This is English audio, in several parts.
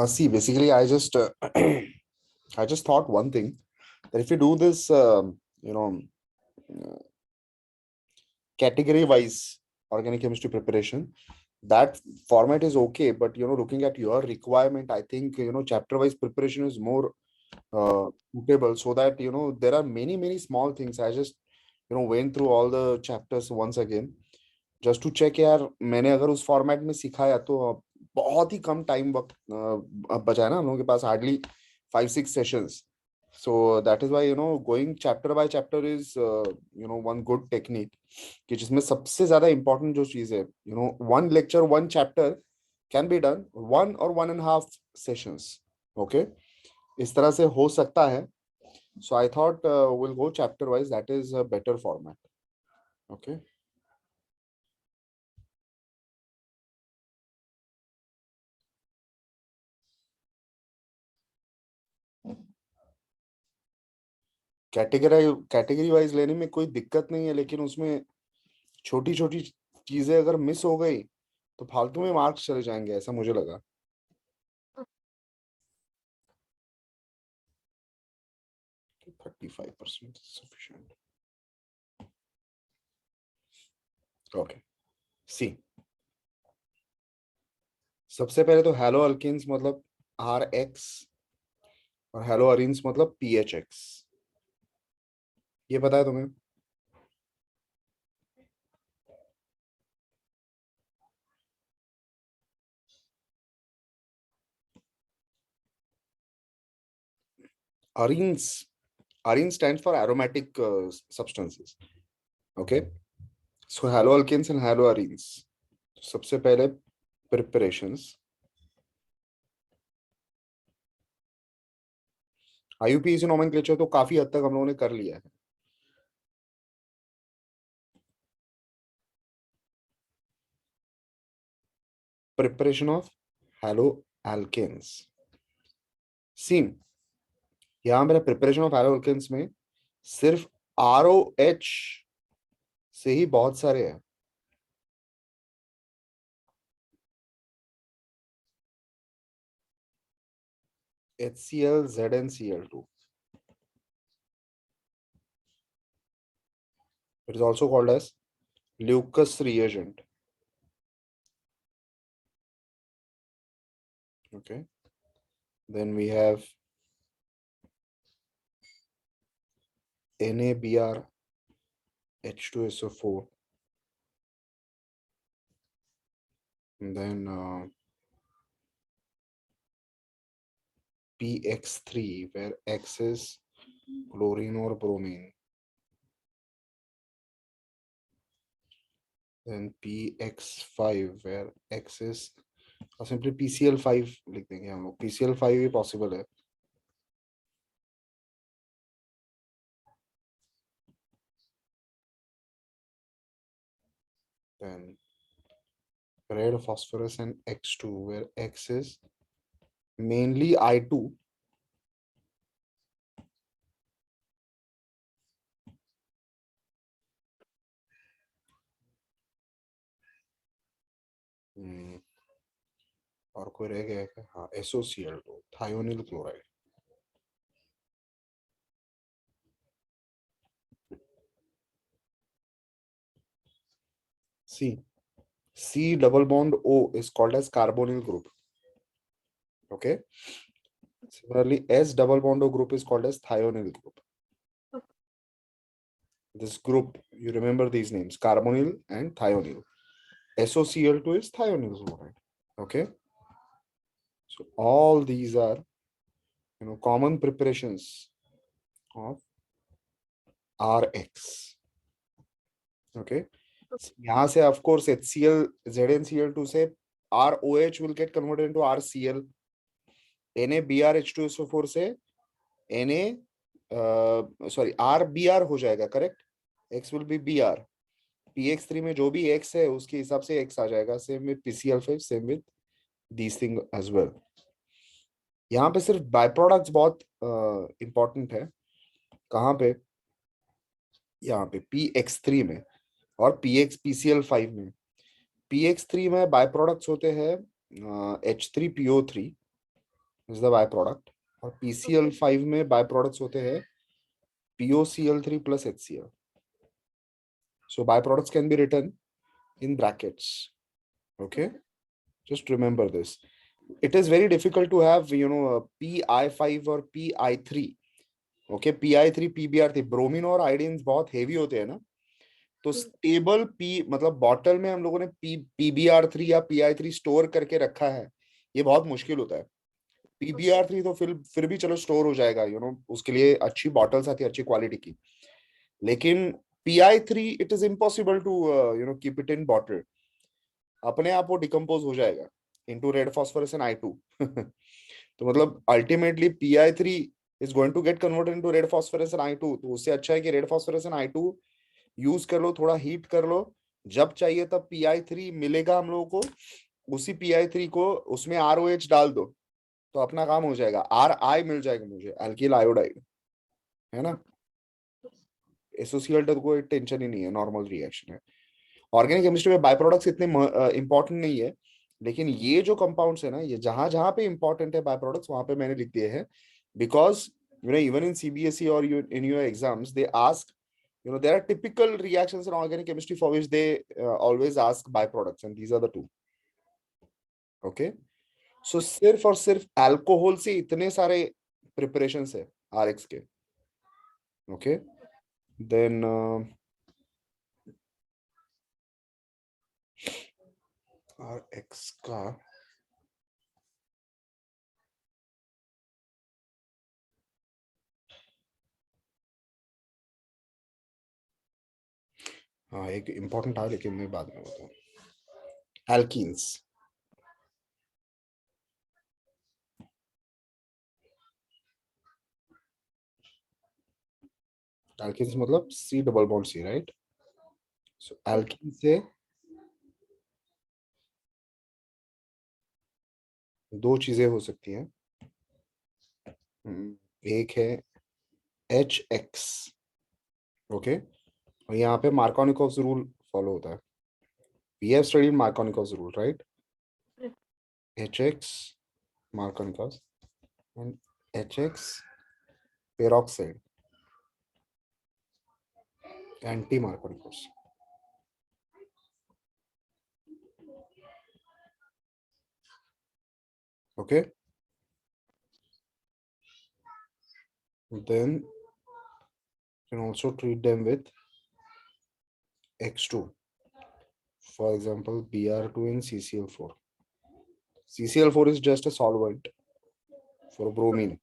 See, basically, I just I just thought one thing, that if you do this, category-wise organic chemistry preparation, that format is okay. But looking at your requirement, I think chapter-wise preparation is more suitable. So that there are many small things. I just went through all the chapters once again, just to check यार, मैंने अगर उस format में सिखाया तो बहुत ही कम time वक्त अब बचा है ना हम लोगों के पास, hardly 5-6 sessions. So that is why going chapter by chapter is one good technique, कि जिसमें सबसे ज्यादा इंपॉर्टेंट जो चीज है, one lecture one chapter can be done 1 or 1.5 sessions. Okay, इस तरह से हो सकता है. So I thought will go chapter wise, that is a better format. Okay. Category wise लेने में कोई दिक्कत नहीं है, लेकिन उसमें छोटी छोटी चीजें अगर मिस हो गई तो फालतू में मार्क्स चले जाएंगे, ऐसा मुझे लगा. तो 35% सफिशिएंट. ओके, सी, सबसे पहले तो हेलो अल्केन्स मतलब RX और हेलो अरीन्स मतलब PHX, ये पता है तुम्हें? Arenes stands for aromatic substances. Okay, so haloalkanes and haloarenes. सबसे पहले preparations. IUPAC nomenclature तो काफी हद तक हम लोगों ने कर लिया है. Preparation of हैलोअल्केन्स. सी, यहां मेरा प्रिपरेशन ऑफ हैलोअल्केन्स में सिर्फ ROH से ही बहुत सारे हैं. HCl, ZnCl2. It is also called as Leucus reagent. Okay. Then we have NaBr H2SO4. And then PX3, where X is chlorine or bromine. Then PX5, where X is, और simply PCl5 लिख देंगे हम लोग. PCl5 भी possible है. Then red phosphorus and X2, where X is mainly I2. और कोई रह गया क्या? हाँ, SOCl2, thionyl chloride. C double bond O is called as carbonyl group. Okay. Similarly, S double bond O group is called as thionyl group. This group, you remember these names, carbonyl and thionyl. SOCl2 is thionyl chloride. Okay. So all these are common preparations of RX. Okay. यहाँ से of course HCl, ZnCl2 से ROH will get converted into RCl. NaBr H2SO4 से RBr हो जाएगा, correct? X will be Br. PX3 में जो भी X है उसके हिसाब से X आ जाएगा. Same with PCl5, same with these thing as well. यहाँ पे सिर्फ बाय प्रोडक्ट्स बहुत इंपॉर्टेंट है. कहाँ पे? यहाँ पे PX3 में और PCl5 में. PX3 में बाय प्रोडक्ट्स होते हैं H3PO3 is the by product, और PCl5 में बाय प्रोडक्ट्स होते हैं POCl3 plus HCl. So byproducts can be written in brackets. Okay, just remember this. It is very difficult to have a PI5 or PI3. Okay, PI3 PBr3 bromine और आयोडीन्स बहुत heavy होते हैं ना, तो stable P मतलब bottle में हम लोगों ने PBr3 या PI3 स्टोर करके रखा है, ये बहुत मुश्किल होता है. PBr3 तो फिर भी चलो स्टोर हो जाएगा, उसके लिए अच्छी बॉटल्स आती है अच्छी क्वालिटी की. लेकिन PI3 it is impossible to keep it in bottle. अपने आप वो डिकम्पोज हो जाएगा into red phosphorus and I2. तो मतलब ultimately PI3 is going to get converted into red phosphorus and I2. तो उससे अच्छा है कि red phosphorus and I2 use कर लो, थोड़ा हीट कर लो, जब चाहिए तब PI3 मिलेगा हम लोगों को, उसी PI3 को उसमें ROH डाल दो तो अपना काम हो जाएगा. RI मिल जाएगा मुझे, एल्किल आयोडाइड, है ना. एसोसिएट तो कोई टेंशन ही नहीं है, नॉर्मल रिएक्शन है. ऑर्गेनिक केमिस्ट्री में बाय प्रोडक्ट्स इतने इंपॉर्टेंट नहीं है, लेकिन ये जो कंपाउंड्स है ना, ये जहां जहां पे इंपॉर्टेंट है बाय प्रोडक्ट्स वहां पे मैंने लिख दिए हैं. बिकॉज इवन इन CBSE और in your exams they ask, there are typical reactions in organic chemistry for which they always ask byproducts, and these are the two. Okay, so सिर्फ और सिर्फ अल्कोहल से इतने सारे प्रिपरेशंस है RX के. Okay, then RX का हाँ एक इंपॉर्टेंट था, लेकिन मैं बाद में बताऊँ. एल्कीन्स. एल्कीन्स मतलब C double bond C, right. So alkene से दो चीजें हो सकती हैं. एक है HX. ओके, और यहाँ पे मार्कोनिकोव्स रूल फॉलो होता है. We have studied Markovnikov's rule, right? HX Markovnikov's and HX peroxide anti Markovnikov's. Okay. Then you can also treat them with X2. For example, Br2 and CCl4. CCl4 is just a solvent for bromine.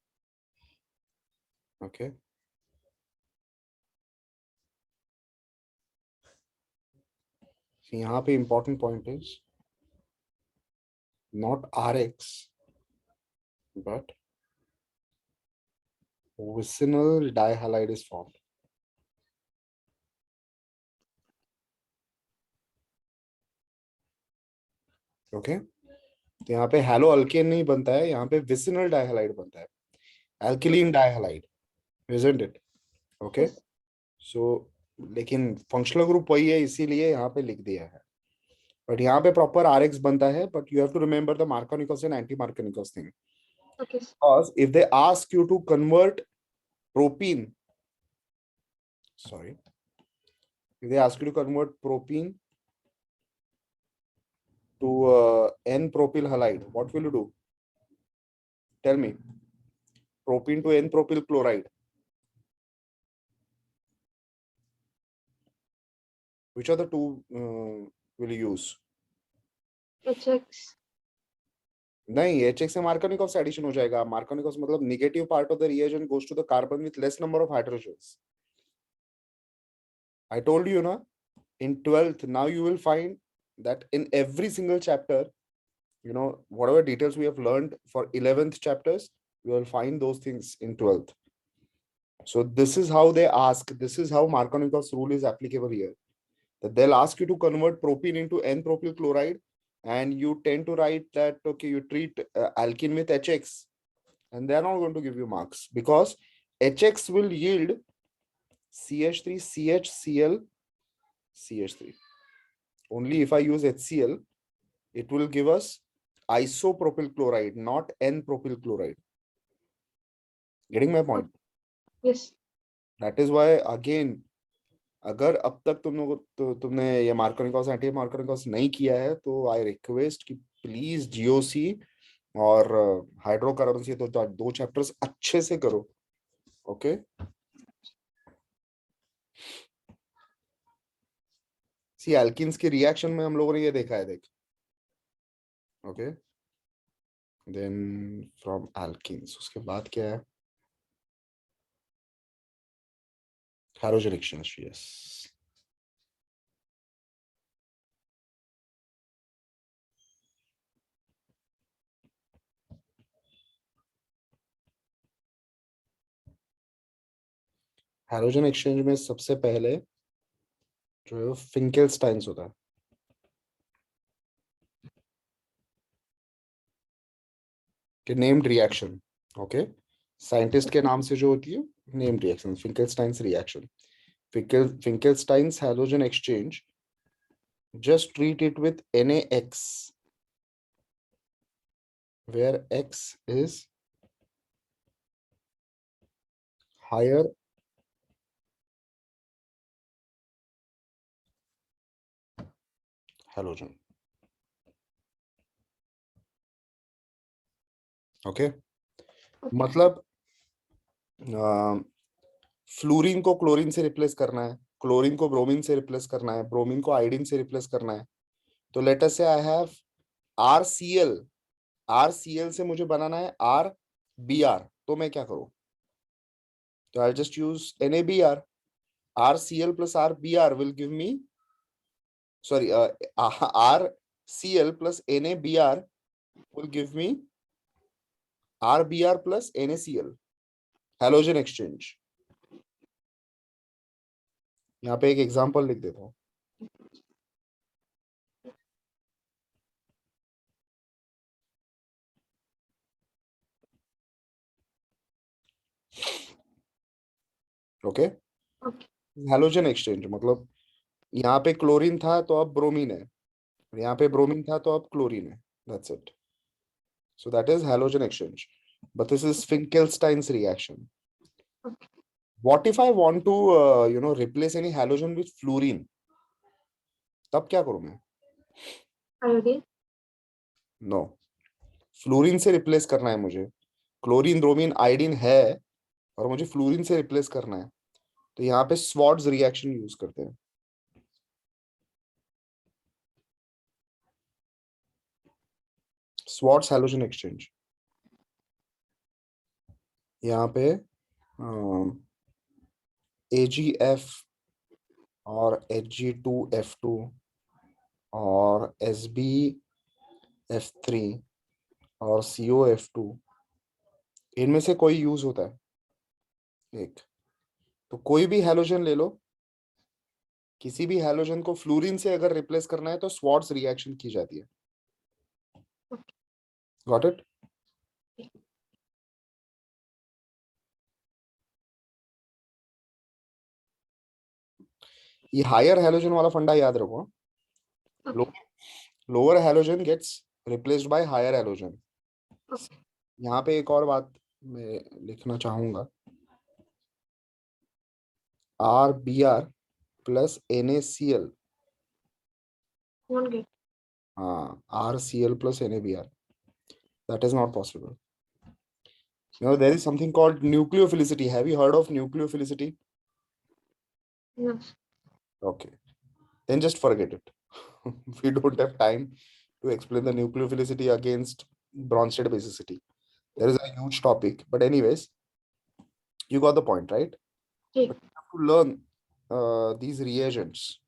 Okay. So यहाँ पे important point is not RX but vicinal dihalide is formed. Okay. तो यहाँ पे hello alkane नहीं बनता है, यहाँ पे विसिनल डाइहैलाइड बनता है, एल्किलीन डाइहैलाइड, isn't it? Okay. So लेकिन फंक्शनल ग्रुप वही है, इसीलिए यहाँ पे लिख दिया है. बट यहाँ पे प्रॉपर RX बनता है, but you have to remember the Markovnikov's and anti-Markovnikov's thing. Okay. Because if they ask you to convert propene, sorry, if they ask you to convert propene to N-propyl halide, what will you do? Tell me. Propene to N-propyl chloride. Which are the two will you use? HX. नहीं, HX से Markovnikov's addition हो जाएगा. Markovnikov's मतलब negative part of the reagent goes to the carbon with less number of hydrogens. I told you na, in 12th, now you will find that in every single chapter, whatever details we have learned for 11th chapters, you will find those things in 12th. So this is how they ask, this is how Markovnikov's rule is applicable here. That they'll ask you to convert propene into N-propyl chloride, and you tend to write that, okay, you treat alkene with HX, and they're not going to give you marks because HX will yield CH3, CHCl, CH3. Only if I use HCl, it will give us isopropyl chloride, not n-propyl chloride. Getting my point? Yes. That is why again, अगर अब तक तुमने ये मार्कोनिकॉस anti मार्कोनिकॉस नहीं किया है तो I request कि प्लीज जीओसी और हाइड्रोकार्बन ये दो चैप्टर्स अच्छे से करो. ओके. सी एल्किन्स के रिएक्शन में हम लोगों ने ये देखा है, देख. ओके. देन फ्रॉम एल्किन्स उसके बाद क्या है? Hydrogen exchange. Yes. Hydrogen exchange में सबसे पहले जो फिंकेलस्टाइन्स होता है. कि नेम्ड रिएक्शन. ओके. साइंटिस्ट के नाम से जो होती है named reaction, Finkelstein's reaction. Finkelstein's halogen exchange, just treat it with NaX, where X is higher halogen. Okay. मतलब फ्लोरीन को क्लोरीन से रिप्लेस करना है, क्लोरीन को ब्रोमीन से रिप्लेस करना है, ब्रोमीन को आयोडीन से रिप्लेस करना है. तो लेट अस से आई हैव RCl. RCl से मुझे बनाना है RBr. तो मैं क्या करूं? तो I just use NaBr. RCl plus RBr will give me, sorry, RCl plus NaBr will give me RBr plus NaCl. Halogen exchange. यहाँ पे एक एग्जांपल लिख देता हूँ. ओके. हैलोजन एक्सचेंज मतलब यहाँ पे क्लोरीन था तो अब ब्रोमीन है, यहाँ पे ब्रोमीन था तो अब क्लोरीन है. That's it. So that is halogen exchange. But this is Finkelstein's reaction. Okay. What if I want to replace any halogen with fluorine? तब क्या करूं मैं? Iodine. नो. फ्लोरीन से रिप्लेस करना है मुझे. क्लोरीन ब्रोमीन आयोडीन है और मुझे फ्लोरीन से रिप्लेस करना है. तो यहाँ पे स्वॉर्ड्स रिएक्शन यूज करते हैं. Swords halogen exchange. यहाँ पे AgF और Hg2F2 और SbF3 और COF2, इनमें से कोई यूज होता है एक. तो कोई भी हैलोजन ले लो, किसी भी हैलोजन को फ्लोरीन से अगर रिप्लेस करना है तो स्वॉर्ड्स रिएक्शन की जाती है. Got it? ये हायर हैलोजन वाला फंडा याद रखो. Lower halogen gets replaced by higher halogen. यहाँ पे एक और बात मैं लिखना चाहूंगा. RBr plus NaCl. Won't get. हाँ, RCl plus NaBr. That is not possible. There is something called nucleophilicity. Have you heard of nucleophilicity? Yes. Okay. Then just forget it. We don't have time to explain the nucleophilicity against Bronsted basicity. There is a huge topic. But anyways, you got the point, right? Okay. But you have to learn these reagents.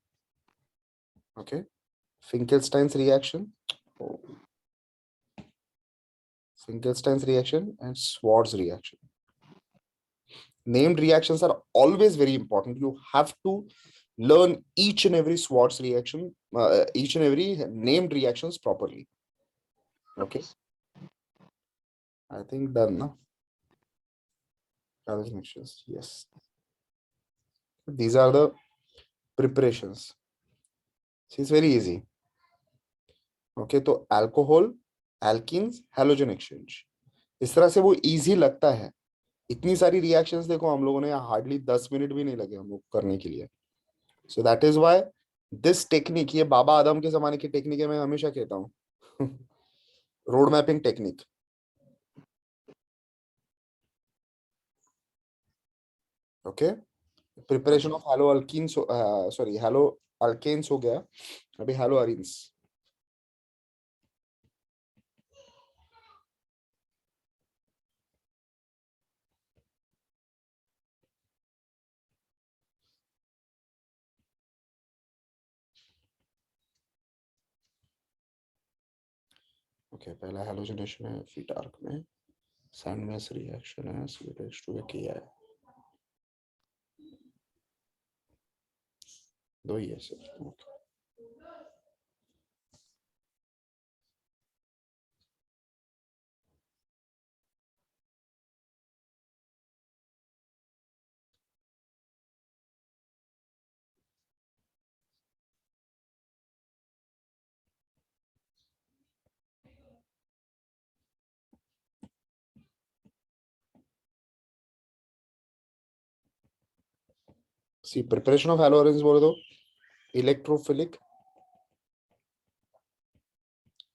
Okay. Finkelstein's reaction. Oh. Finkelstein's reaction and Schwartz reaction. Named reactions are always very important. You have to learn each and every Schwartz reaction, each and every named reactions properly. Okay. I think done. No? Yes. These are the preparations. See, it's very easy. Okay, so alcohol alkenes, halogen exchange. इस तरह से वो easy लगता है। इतनी सारी reactions देखो हम लोगों ने हार्डली 10 मिनट भी नहीं लगे हम लोग करने के लिए। सो that is why this technique, ये बाबा आदम के जमाने की टेक्निक है, मैं हमेशा कहता हूँ। Road mapping technique. Okay, preparation of haloalkenes, sorry haloalkanes हो गया, अभी हैलो अरीन्स। ओके, पहला हैलोजनेशन है फिर डार्क में, सैंडमेस रिएक्शन है, CH2 किया है, दो ही है sir. Okay, see preparation of haloarenes बोले तो इलेक्ट्रोफिलिक,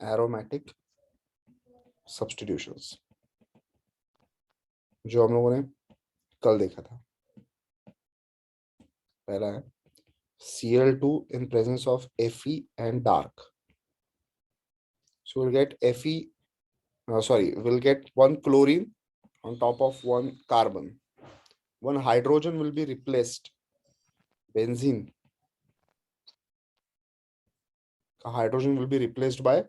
एरोमेटिक सब्स्टिट्यूशंस, जो हम लोगों ने कल देखा था। पहला है Cl2 in presence of Fe and dark. So we'll get Fe, we'll get one chlorine on top of one carbon. One hydrogen will be replaced. Benzene. Hydrogen will be replaced by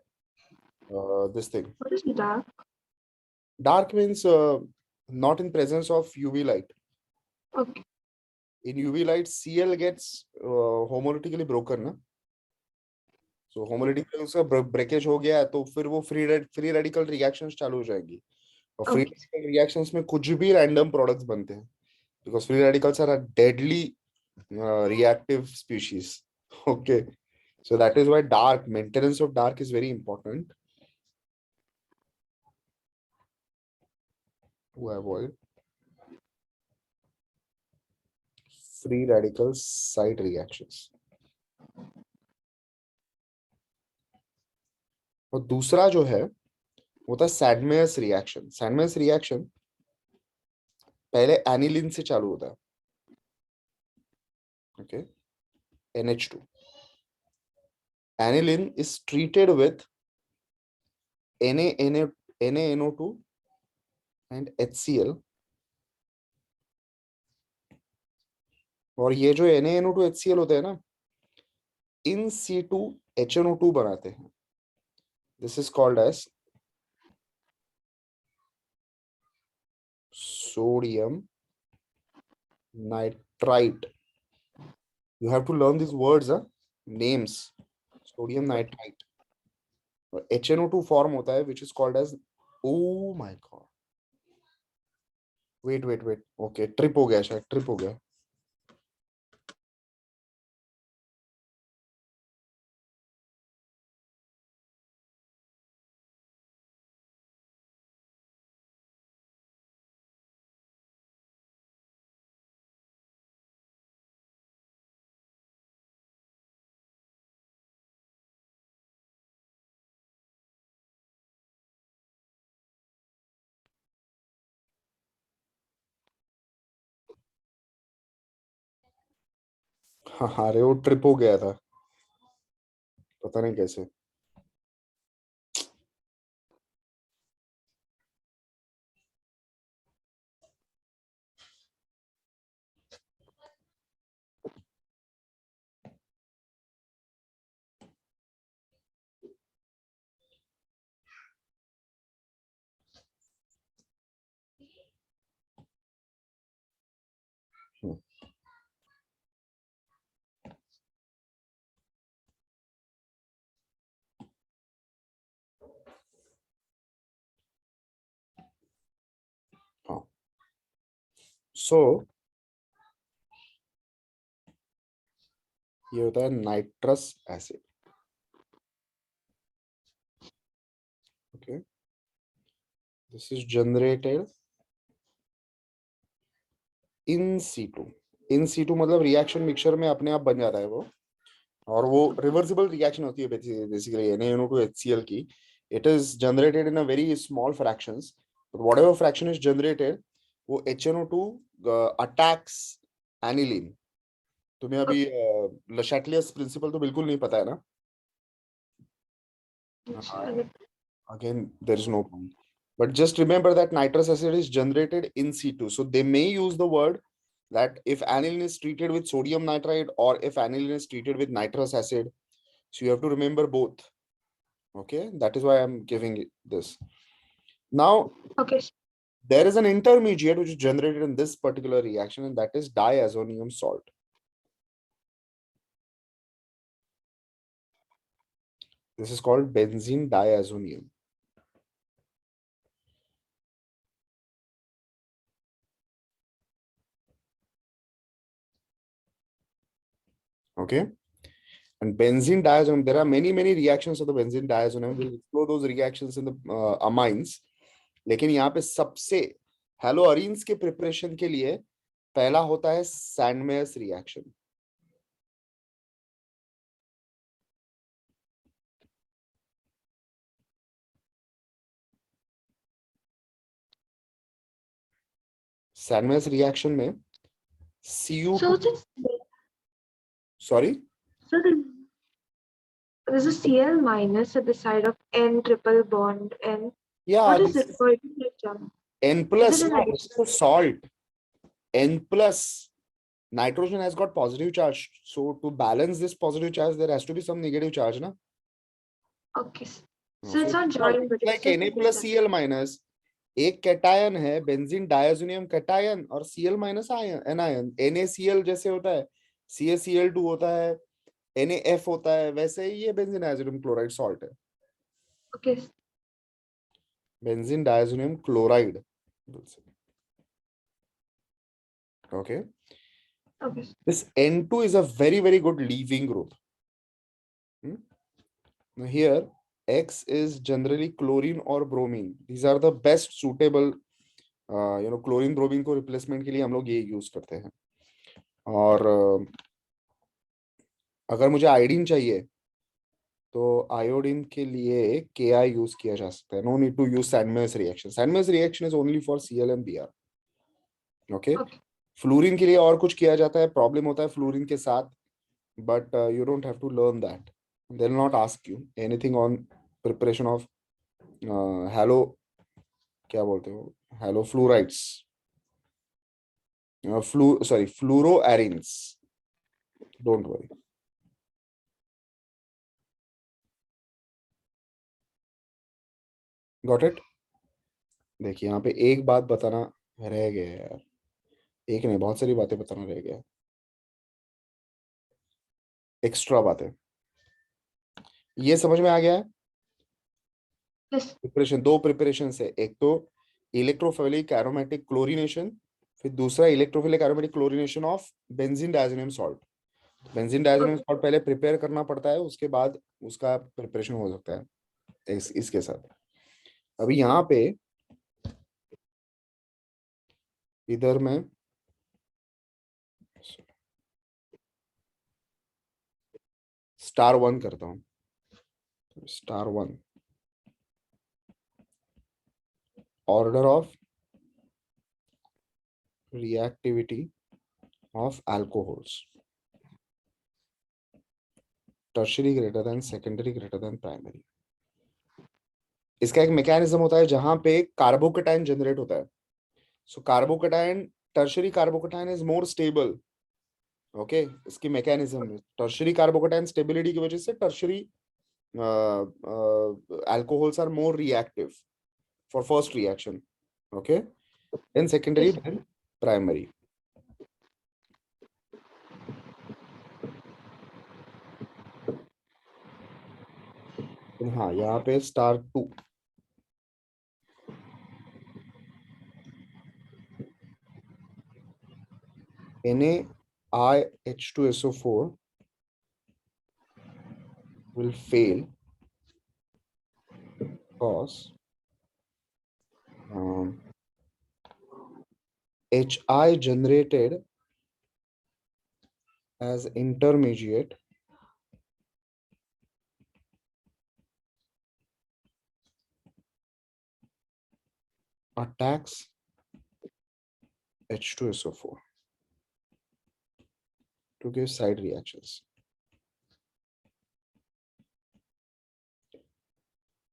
this thing. What is dark? Dark means not in presence of UV light. Okay. In UV light, Cl gets homolytically broken, ना? So homolytically उसका breakage हो गया है, तो फिर वो free radical reactions चालू हो जाएंगी, और फ्री Okay. रेडिकल रिएक्शंस में कुछ भी रैंडम प्रोडक्ट्स बनते हैं, because free radicals are a deadly reactive species. Okay, so that is why dark maintenance of dark is very important to avoid free radical side reactions. और दूसरा जो है वो था सैडमेयर्स रिएक्शन। सैडमेयर्स रिएक्शन पहले एनिलिन से चालू होता है। Okay, NH2 aniline is treated with NaNO2 and HCl, और ये जो NaNO2 HCl होते हैं ना, इन C2 HNO2 बनाते हैं। This is called as sodium nitrite. You have to learn these words, names. Sodium nitrite. और HNO2 फॉर्म होता है which is called as, oh my god, wait, okay, trip हो गया, शायद ट्रिप हो गया। हाँ, अरे वो ट्रिप हो गया था, पता नहीं कैसे। हाँ, सो ये होता है nitrous acid. Okay, this is generated in situ. In situ मतलब रिएक्शन मिक्सचर में अपने आप बन जाता है वो, और वो रिवर्सिबल रिएक्शन होती है बेसिकली NaNO2HCl की. It is generated in a very small fractions, but whatever fraction is generated, वो HNO2 attacks aniline. तुम्हें अभी Le Chatelier's principle तो बिल्कुल नहीं पता है ना? Again, there is no point. But just remember that nitrous acid is generated in situ. So they may use the word that if aniline is treated with sodium nitrite or if aniline is treated with nitrous acid. So you have to remember both. Okay, that is why I'm giving it this. Now, Okay. there is an intermediate which is generated in this particular reaction, and that is diazonium salt. This is called benzene diazonium. Okay. And benzene diazonium, there are many reactions of the benzene diazonium. We'll explore those reactions in the amines. लेकिन यहाँ पे सबसे haloarenes के preparation के लिए पहला होता है Sandmeyer's reaction. Sandmeyer's reaction में Cu2. So this, Sorry. so there's a Cl minus at the side of N triple bond N. Yeah, What is this it is for? N plus. Is it an Yeah, addition? this is a salt. N plus. Nitrogen has got positive charge. So to balance this positive charge, there has to be some negative charge, na? Okay. So So it's not joined, but like it's Na plus Cl minus. एक cation है benzene diazonium cation और Cl minus ion anion. NaCl जैसे होता है, CaCl2 होता है, NaF होता है, वैसे ही ये बेंजीन डायजोनियम क्लोराइड सॉल्ट है. Okay. Benzene diazonium chloride. Okay. Okay. This N2 is a very good leaving group. Now here X is generally chlorine or bromine. These are the best suitable chlorine bromine को replacement के लिए हम लोग ये use करते हैं. और अगर मुझे आयोडीन चाहिए तो आयोडीन के लिए Ki यूज किया जा सकता है. No need to use Sandmeyer's reaction. Sandmeyer's reaction is only for Cl and Br. Okay. Fluorine के लिए और कुछ किया जाता है, प्रॉब्लम होता है फ्लोरीन के साथ, but you don't have to learn that. They will not ask you anything on preparation of halo, क्या बोलते हो, halo fluorides, fluoroarenes. Don't worry. Got it. देखिए यहाँ पे एक बात बताना रह गया है यार. एक नहीं, बहुत सारी बातें बताना रह गया. एक्स्ट्रा बातें. ये समझ में आ गया है. प्रिपरेशन, दो प्रिपरेशन है. एक तो इलेक्ट्रोफिलिक एरोमेटिक क्लोरीनेशन, फिर दूसरा electrophilic aromatic chlorination of benzene diazonium salt. Benzene diazonium salt पहले प्रिपेयर करना पड़ता है, उसके बाद उसका प्रिपरेशन हो सकता है इसके साथ. अभी यहाँ पे इधर में *1 करता हूँ. *1 order of reactivity of alcohols, tertiary greater than secondary greater than primary. इसका एक मैकेनिज्म होता है जहां पे कार्बोकेटाइन जनरेट होता है. So carbocation, tertiary carbocation is more stable. Okay. इसकी मैकेनिज्म, टर्शियरी कार्बोकेटाइन स्टेबिलिटी की वजह से tertiary alcohols are more reactive for first reaction. Okay. Then secondary, then primary. हाँ, यहाँ पे *2 NaIH2SO4 will fail because HI generated as intermediate attacks H2SO4 to give side reactions.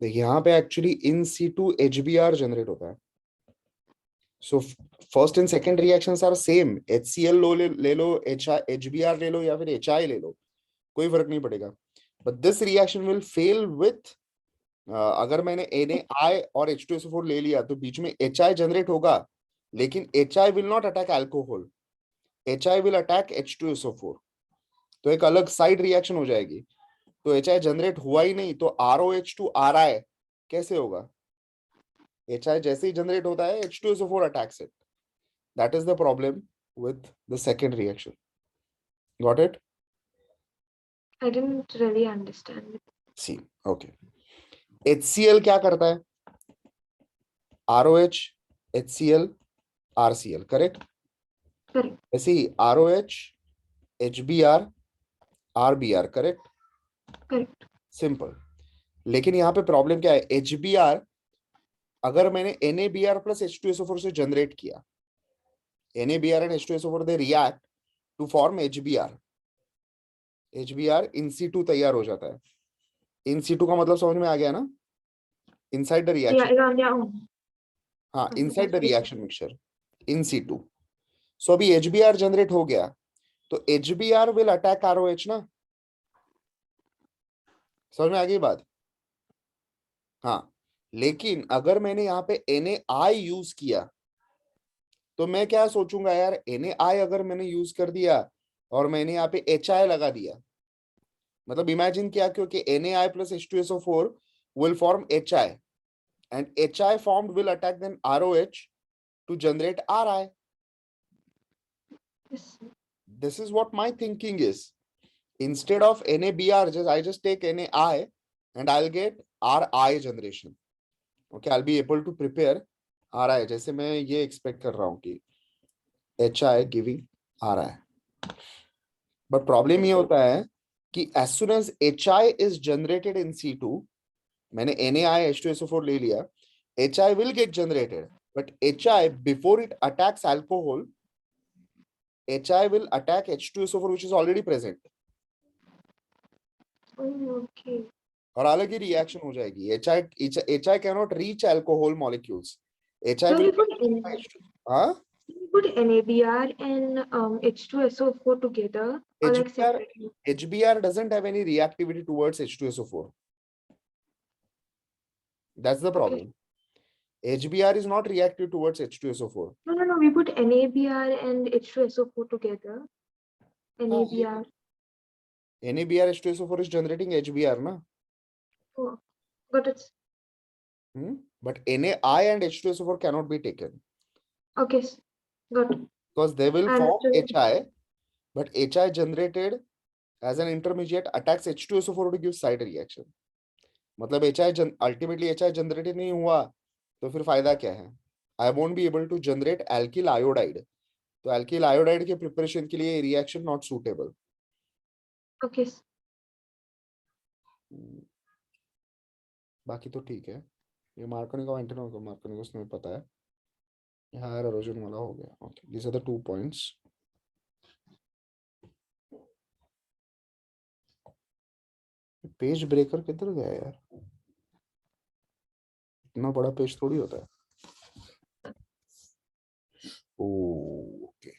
देखिए यहाँ पे actually in situ HBr generate होता है. So first and second reactions are same. HCl ले लो, HBr ले लो या फिर HI ले लो, कोई फर्क नहीं पड़ेगा. But this reaction will fail with अगर मैंने NaI और H2SO4 ले लिया तो बीच में HI जनरेट होगा, लेकिन HI will not attack alcohol. HI will attack H2SO4. तो एक अलग साइड रिएक्शन हो जाएगी. तो HI जनरेट हुआ ही नहीं, तो ROH to RI कैसे होगा? HI जैसे ही जनरेट होता है, H2SO4 attacks it. That is the problem with the second reaction. Got it? I didn't really understand it. See, okay. HCl क्या करता है? ROH, HCl, RCl, correct? Correct. ऐसे ही ROH, HBr, RBr, correct? Correct. Simple. लेकिन यहाँ पे problem क्या है? HBr अगर मैंने NaBr plus H2SO4 से जनरेट किया, NaBr and H2SO4 they react to form HBr. HBr in situ तैयार हो जाता है. In situ का मतलब समझ में आ गया ना? Inside the reaction. Yeah. हाँ, inside the reaction mixture. In situ. So अभी HBr जनरेट हो गया, तो HBr will attack ROH ना? समझ में आ गई बात? हाँ, लेकिन अगर मैंने यहाँ पे NaI यूज किया, तो मैं क्या सोचूंगा यार, NaI अगर मैंने यूज कर दिया और मैंने यहाँ पे HI लगा दिया, मतलब इमेजिन किया, क्योंकि NaI plus H2SO4 will form HI and HI formed will attack then ROH to generate RI. Yes. This is what my thinking is. Instead of NaBr, I just take NaI and I'll get RI generation. Okay, I'll be able to prepare RI. जैसे मैं ये expect कर रहा हूँ कि HI giving RI. But problem ये होता है कि as soon as HI is generated in C2, मैंने NaI H2SO4 ले लिया, HI will get generated, but HI before it attacks alcohol, HI will attack H2SO4 which is already present. Oh, okay. और अलग ही reaction हो जाएगी. HI cannot reach alcohol molecules. HI So will you put हाँ, you put NaBr and H2SO4 together or like separately? HBr doesn't have any reactivity towards H2SO4. That's the problem. HBr is not reactive towards H2SO4. No. We put NaBr and H2SO4 together. NaBr. NaBr H2SO4 is generating HBr, na? Oh, got it. But NaI and H2SO4 cannot be taken. Okay, got it. Because they will form Understood. HI, but HI generated as an intermediate attacks H2SO4 to give side reaction. मतलब ultimately HI generated नहीं हुआ, तो फिर फायदा क्या है? I won't be able to generate alkyl iodide. तो alkyl iodide के preparation के लिए reaction not suitable. Okay. बाकी तो ठीक है. ये मार्कोनिको एंटेनो मार्कोनिको उसमें पता है. हायर एरोजन वाला हो गया. Okay, these are the 2 points. Page breaker किधर गया यार? इतना बड़ा पेज थोड़ी होता है. ओके,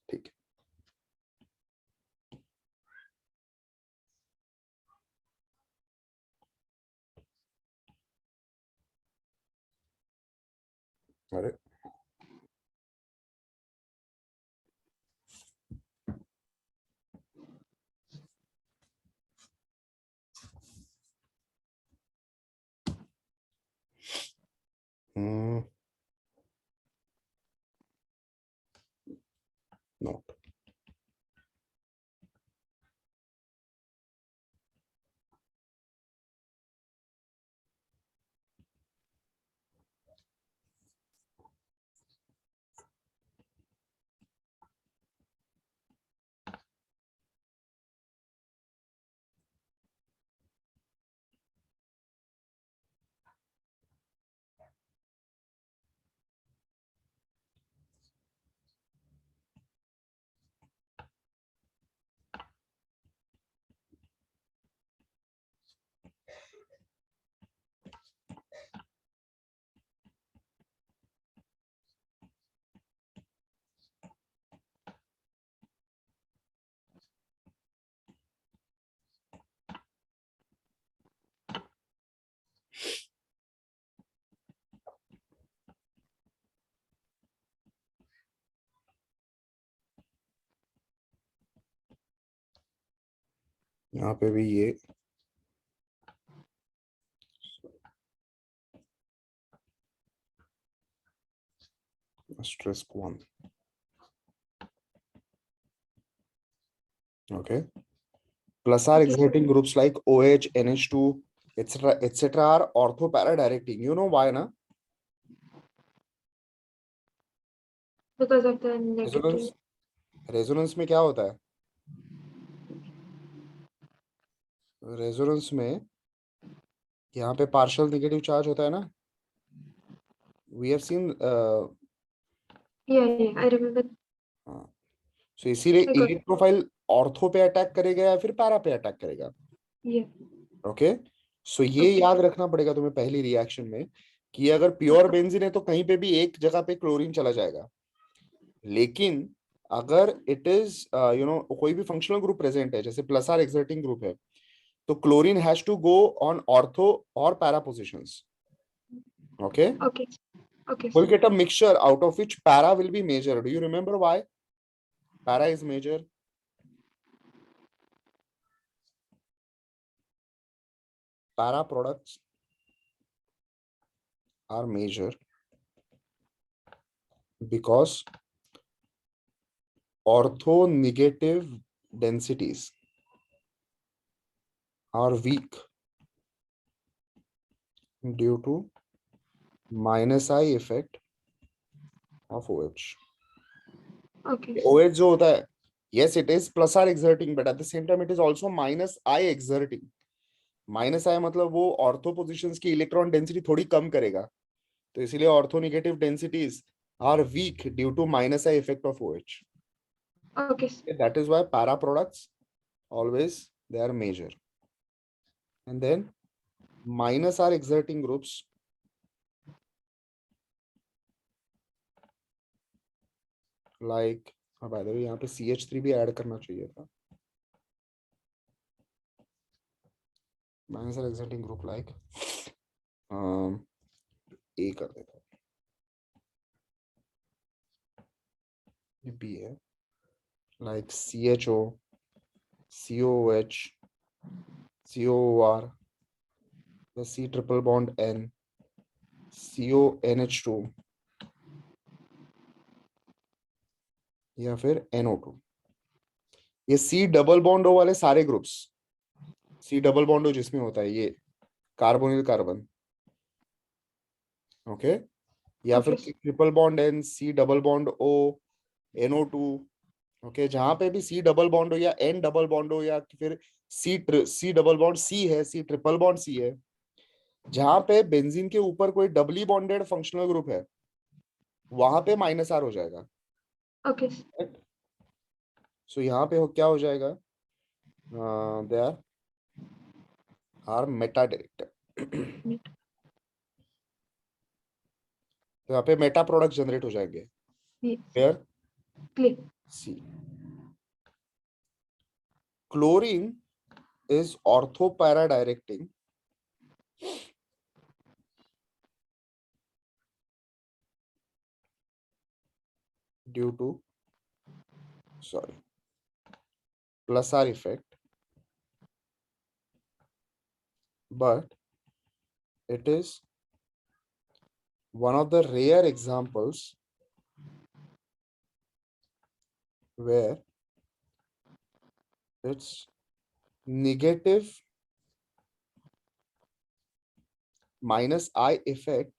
ठीक है. अरे no. यहाँ पे भी ये asterisk 1. Okay. Plus are Okay, sir. exerting groups like OH, NH2, etc. are ortho-para-directing. You know why, na? Because of the negative. Resonance. Resonance में क्या होता है? रेजोनेंस में यहाँ पे पार्शियल नेगेटिव चार्ज होता है ना? We have seen. Yeah, I remember. So इसीलिए I got it. Electrophile ortho पे अटैक करेगा या फिर पैरा पे अटैक करेगा. Yeah. ओके. सो ये Okay. याद रखना पड़ेगा तुम्हें पहली रिएक्शन में कि अगर प्योर बेंजीन है तो कहीं पे भी एक जगह पे क्लोरीन चला जाएगा. लेकिन अगर इट इज कोई भी फंक्शनल ग्रुप प्रेजेंट है, जैसे प्लस आर एक्सर्टिंग ग्रुप है, तो chlorine has to go on ortho और para positions. Okay. Okay. Okay, We'll sir. get a mixture out of which para will be major. Do you remember why para is major? Para products are major because ortho-negative densities are weak due to minus I effect of OH. Okay. OH जो होता है, yes, it is plus R exerting, but at the same time it is also minus I exerting. Minus I मतलब वो ortho positions की electron density थोड़ी कम करेगा, तो इसीलिए ortho negative densities are weak due to minus I effect of OH. Okay. That is why para products always they are major. And then minus R exerting groups like, by the way यहाँ पे CH3 भी add करना चाहिए था. Minus R exerting group like A कर देता हूँ, ये B है, like CHO, COH, COR, the C triple bond N, CONH2 या फिर NO2. ये C डबल बॉन्ड O वाले सारे groups, C double bond O जिसमें होता है ये कार्बोनिल कार्बन, ओके, या फिर triple bond N, C double bond O, NO2, okay, जहां पे भी C डबल बॉन्ड हो या N डबल बॉन्ड हो या फिर C डबल बॉन्ड C है, C ट्रिपल बॉन्ड C है, जहां पे बेंजीन के ऊपर कोई डबली बॉन्डेड फंक्शनल ग्रुप है, वहां पे माइनस R हो जाएगा. Okay. सो यहाँ पे क्या हो जाएगा, दे आर मेटा डायरेक्ट. तो यहाँ पे मेटा प्रोडक्ट जनरेट हो जाएंगे. Clear? Clear. See. Chlorine is orthopara directing due to plus R effect, but it is one of the rare examples where its negative minus I effect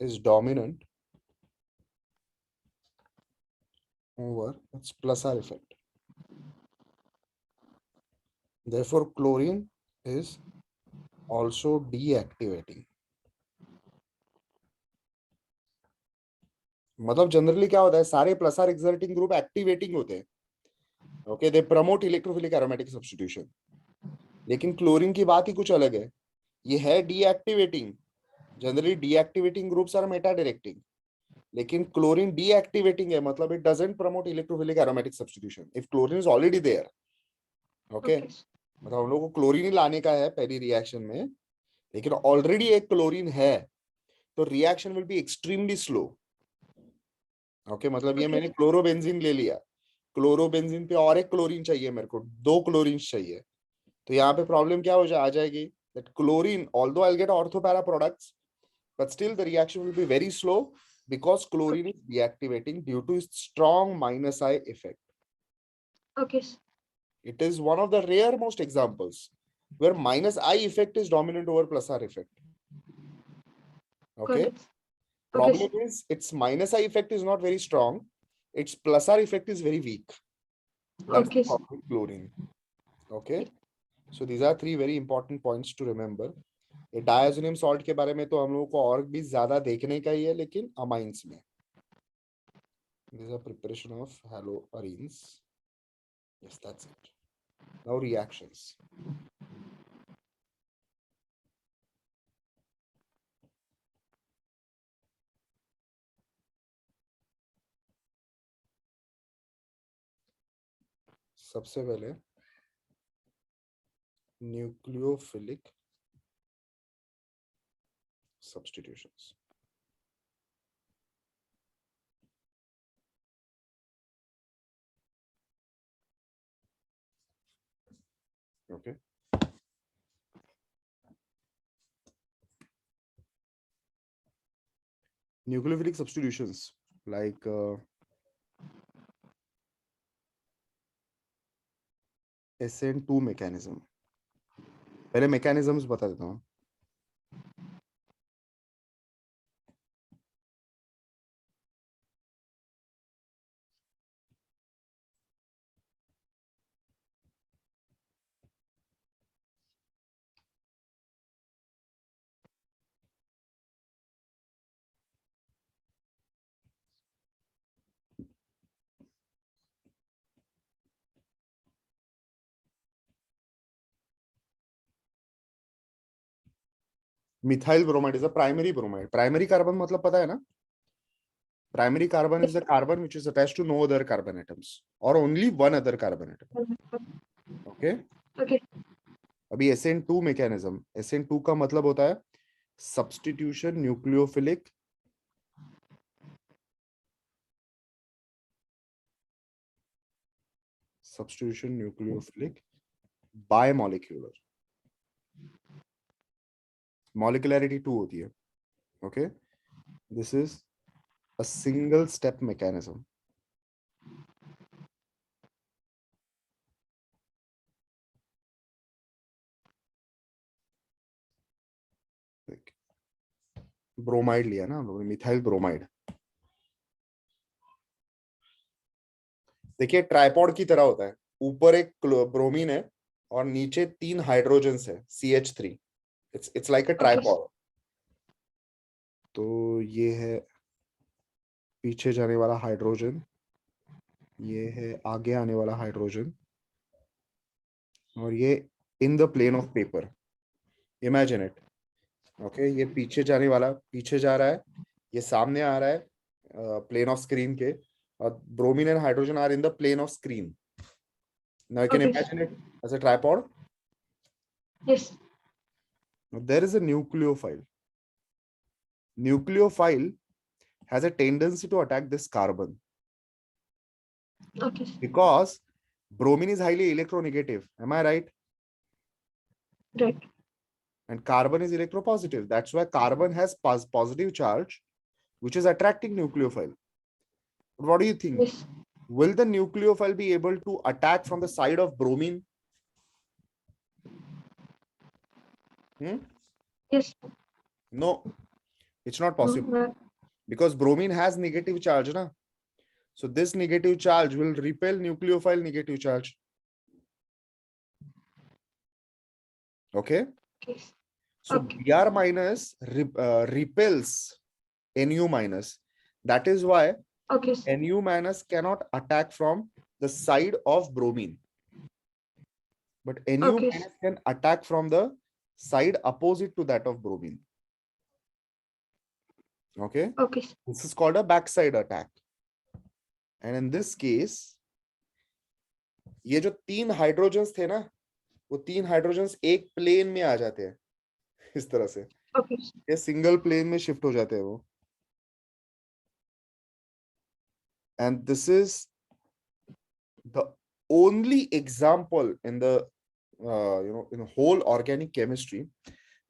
is dominant over its plus R effect. Therefore, chlorine is also deactivating. मतलब generally क्या होता है, सारे plus R exerting group activating होते हैं, okay, they promote electrophilic aromatic substitution. लेकिन chlorine की बात ही कुछ अलग है, ये है deactivating. Generally deactivating groups are meta directing, लेकिन क्लोरीन डीएक्टिवेटिंग है, मतलब it doesn't promote electrophilic aromatic substitution if chlorine is already there. Okay, मतलब हम लोग को क्लोरीन ही लाने का है पहली रिएक्शन में, लेकिन ऑलरेडी एक क्लोरीन है, तो reaction will be extremely slow. Okay, मतलब ये मैंने क्लोरोबेंजीन ले लिया, क्लोरोबेंजीन पे और एक क्लोरीन चाहिए, मेरे को 2 क्लोरीन चाहिए, तो यहाँ पे प्रॉब्लम क्या आ जाएगी, that chlorine, although I'll get orthopara products, but still the reaction will be very slow because chlorine is deactivating due to its strong minus I effect. Okay. It is one of the rare most examples where minus I effect is dominant over plus R effect. Okay. Okay. Problem is its minus I effect is not very strong. Its plus R effect is very weak. That's Okay. the problem with chlorine. Okay. So these are 3 very important points to remember. ये diazonium salt के बारे में तो हम लोगों को और भी ज्यादा देखने का ही है, लेकिन अमाइंस में this are preparation of haloarenes. Yes, that's it. Now reactions. सबसे पहले nucleophilic substitutions. Okay. Nucleophilic substitutions like Sn2 mechanism. पहले mechanisms बता देता हूँ. Methyl bromide is a primary bromide. Primary carbon मतलब पता है ना? Primary carbon is the carbon which is attached to no other carbon atoms or only one other carbon atom. Okay? Okay. अभी Sn2 mechanism. Sn2 का मतलब होता है substitution nucleophilic bimolecular. Molecularity 2 होती है. Okay? This is a single step mechanism. Bromide लिया ना हम लोगों ने, मिथाइल ब्रोमाइड. देखिए ट्राइपॉड की तरह होता है. ऊपर एक ब्रोमीन है और नीचे 3 हाइड्रोजन्स है, CH3. It's like a tripod. तो ये है पीछे जाने वाला हाइड्रोजन, ये है आगे आने वाला हाइड्रोजन, और ये in the plane of paper. Imagine it. Okay, ये पीछे जाने वाला पीछे जा रहा है, ये सामने आ रहा है प्लेन ऑफ स्क्रीन के, और bromine and hydrogen are in the plane of screen. Now you can imagine it as a tripod. Yes. Now there is a nucleophile. Nucleophile has a tendency to attack this carbon Okay. because bromine is highly electronegative. Am I right? Right. And carbon is electropositive. That's why carbon has positive charge, which is attracting nucleophile. What do you think? Yes. Will the nucleophile be able to attack from the side of bromine? Yes. No, it's not possible. Because bromine has negative charge, na? So this negative charge will repel nucleophile negative charge. Okay? Yes. So Br minus repels Nu minus. That is why Nu minus cannot attack from the side of bromine. But Nu minus can attack from the side opposite to that of bromine. Okay? This is called a backside attack. And in this case, ये जो 3 hydrogens थे ना, वो 3 hydrogens एक plane में आ जाते हैं इस तरह से. ये सिंगल प्लेन में शिफ्ट हो जाते हैं वो. And this is the only example in the in whole organic chemistry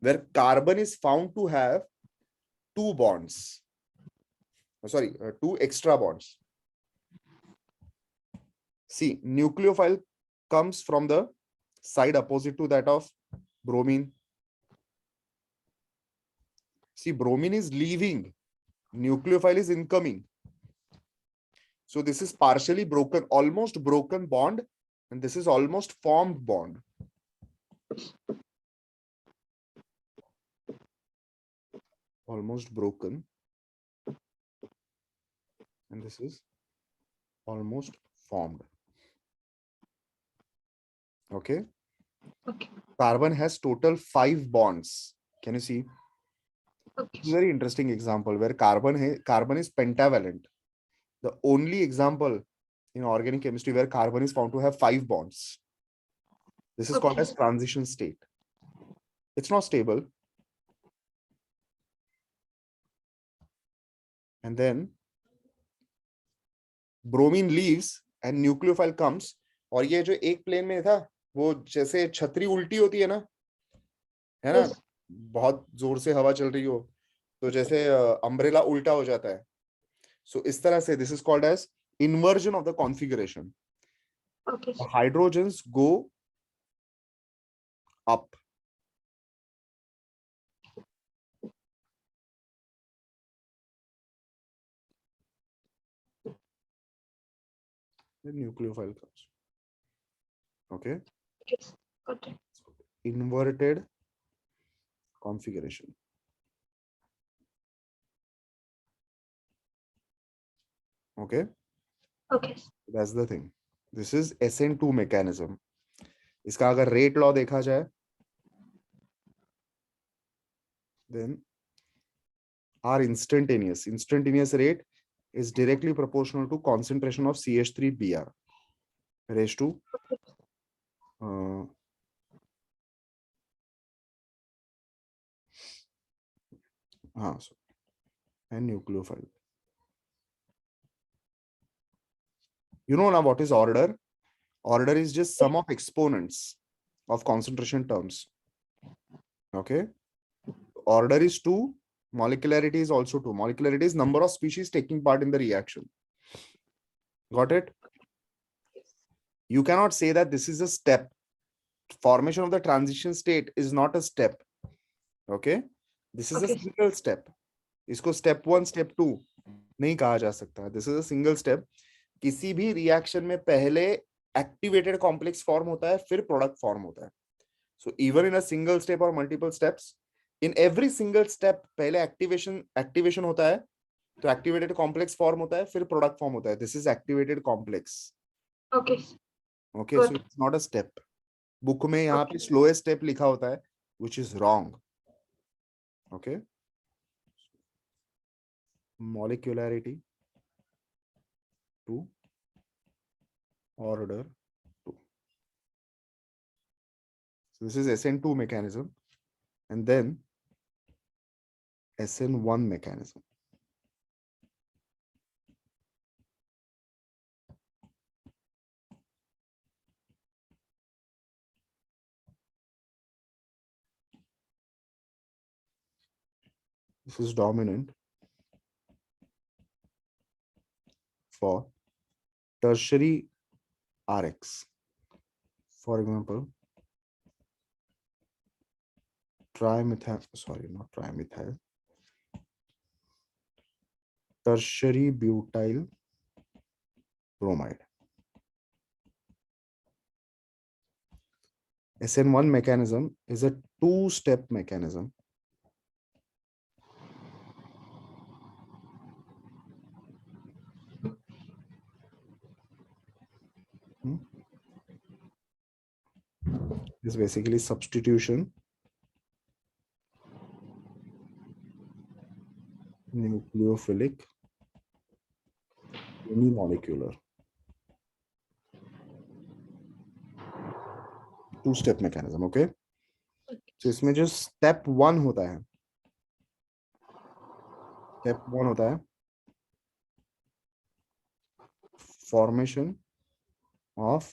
where carbon is found to have two bonds. Two extra bonds. See, nucleophile comes from the side opposite to that of bromine. See, bromine is leaving, nucleophile is incoming. So this is partially broken, almost broken bond, and this is almost formed bond. Almost broken. And this is almost formed. Okay. Okay. Carbon has total 5 bonds. Can you see? Okay. Very interesting example where carbon is pentavalent. The only example in organic chemistry where carbon is found to have 5 bonds. This is called as transition state. It's not stable. And then bromine leaves and nucleophile comes. और ये जो एक plane में था वो जैसे छतरी उल्टी होती है ना, Yes. बहुत जोर से हवा चल रही हो तो जैसे अम्ब्रेला उल्टा हो जाता है. So इस तरह से this is called as inversion of the configuration. Okay. The hydrogens go up. The nucleophile comes. Okay. Yes. Got it. Inverted configuration. Okay. Okay. That's the thing. This is Sn2 mechanism. इसका अगर rate law देखा जाए, then our instantaneous rate is directly proportional to concentration of CH3Br raised to and nucleophile. You know now what is order? Order is just sum of exponents of concentration terms. Okay. Order is 2. Molecularity is also 2. Molecularity is number of species taking part in the reaction. Got it? You cannot say that this is a step. Formation of the transition state is not a step. Okay. This is a single step. इसको step 1, step 2 नहीं कहा जा सकता. This is a single step. किसी भी reaction में पहले activated complex form होता है फिर प्रोडक्ट फॉर्म होता है. So even in a single step और multiple steps, in every single step पहले एक्टिवेशन होता है, तो एक्टिवेटेड कॉम्प्लेक्स फॉर्म होता है फिर प्रोडक्ट फॉर्म होता है. This is activated complex. Okay, so it's not a step. Book में यहाँ पे स्लोएस्ट स्टेप लिखा होता है, which is wrong. Okay. Molecularity 2, order 2. So this is Sn2 mechanism, and then Sn1 mechanism. This is dominant for tertiary RX. For example, tertiary butyl bromide. Sn1 mechanism is a 2-step mechanism. Is basically substitution, nucleophilic, unimolecular. 2-step mechanism. Okay. So इसमें जो step 1 होता है, formation of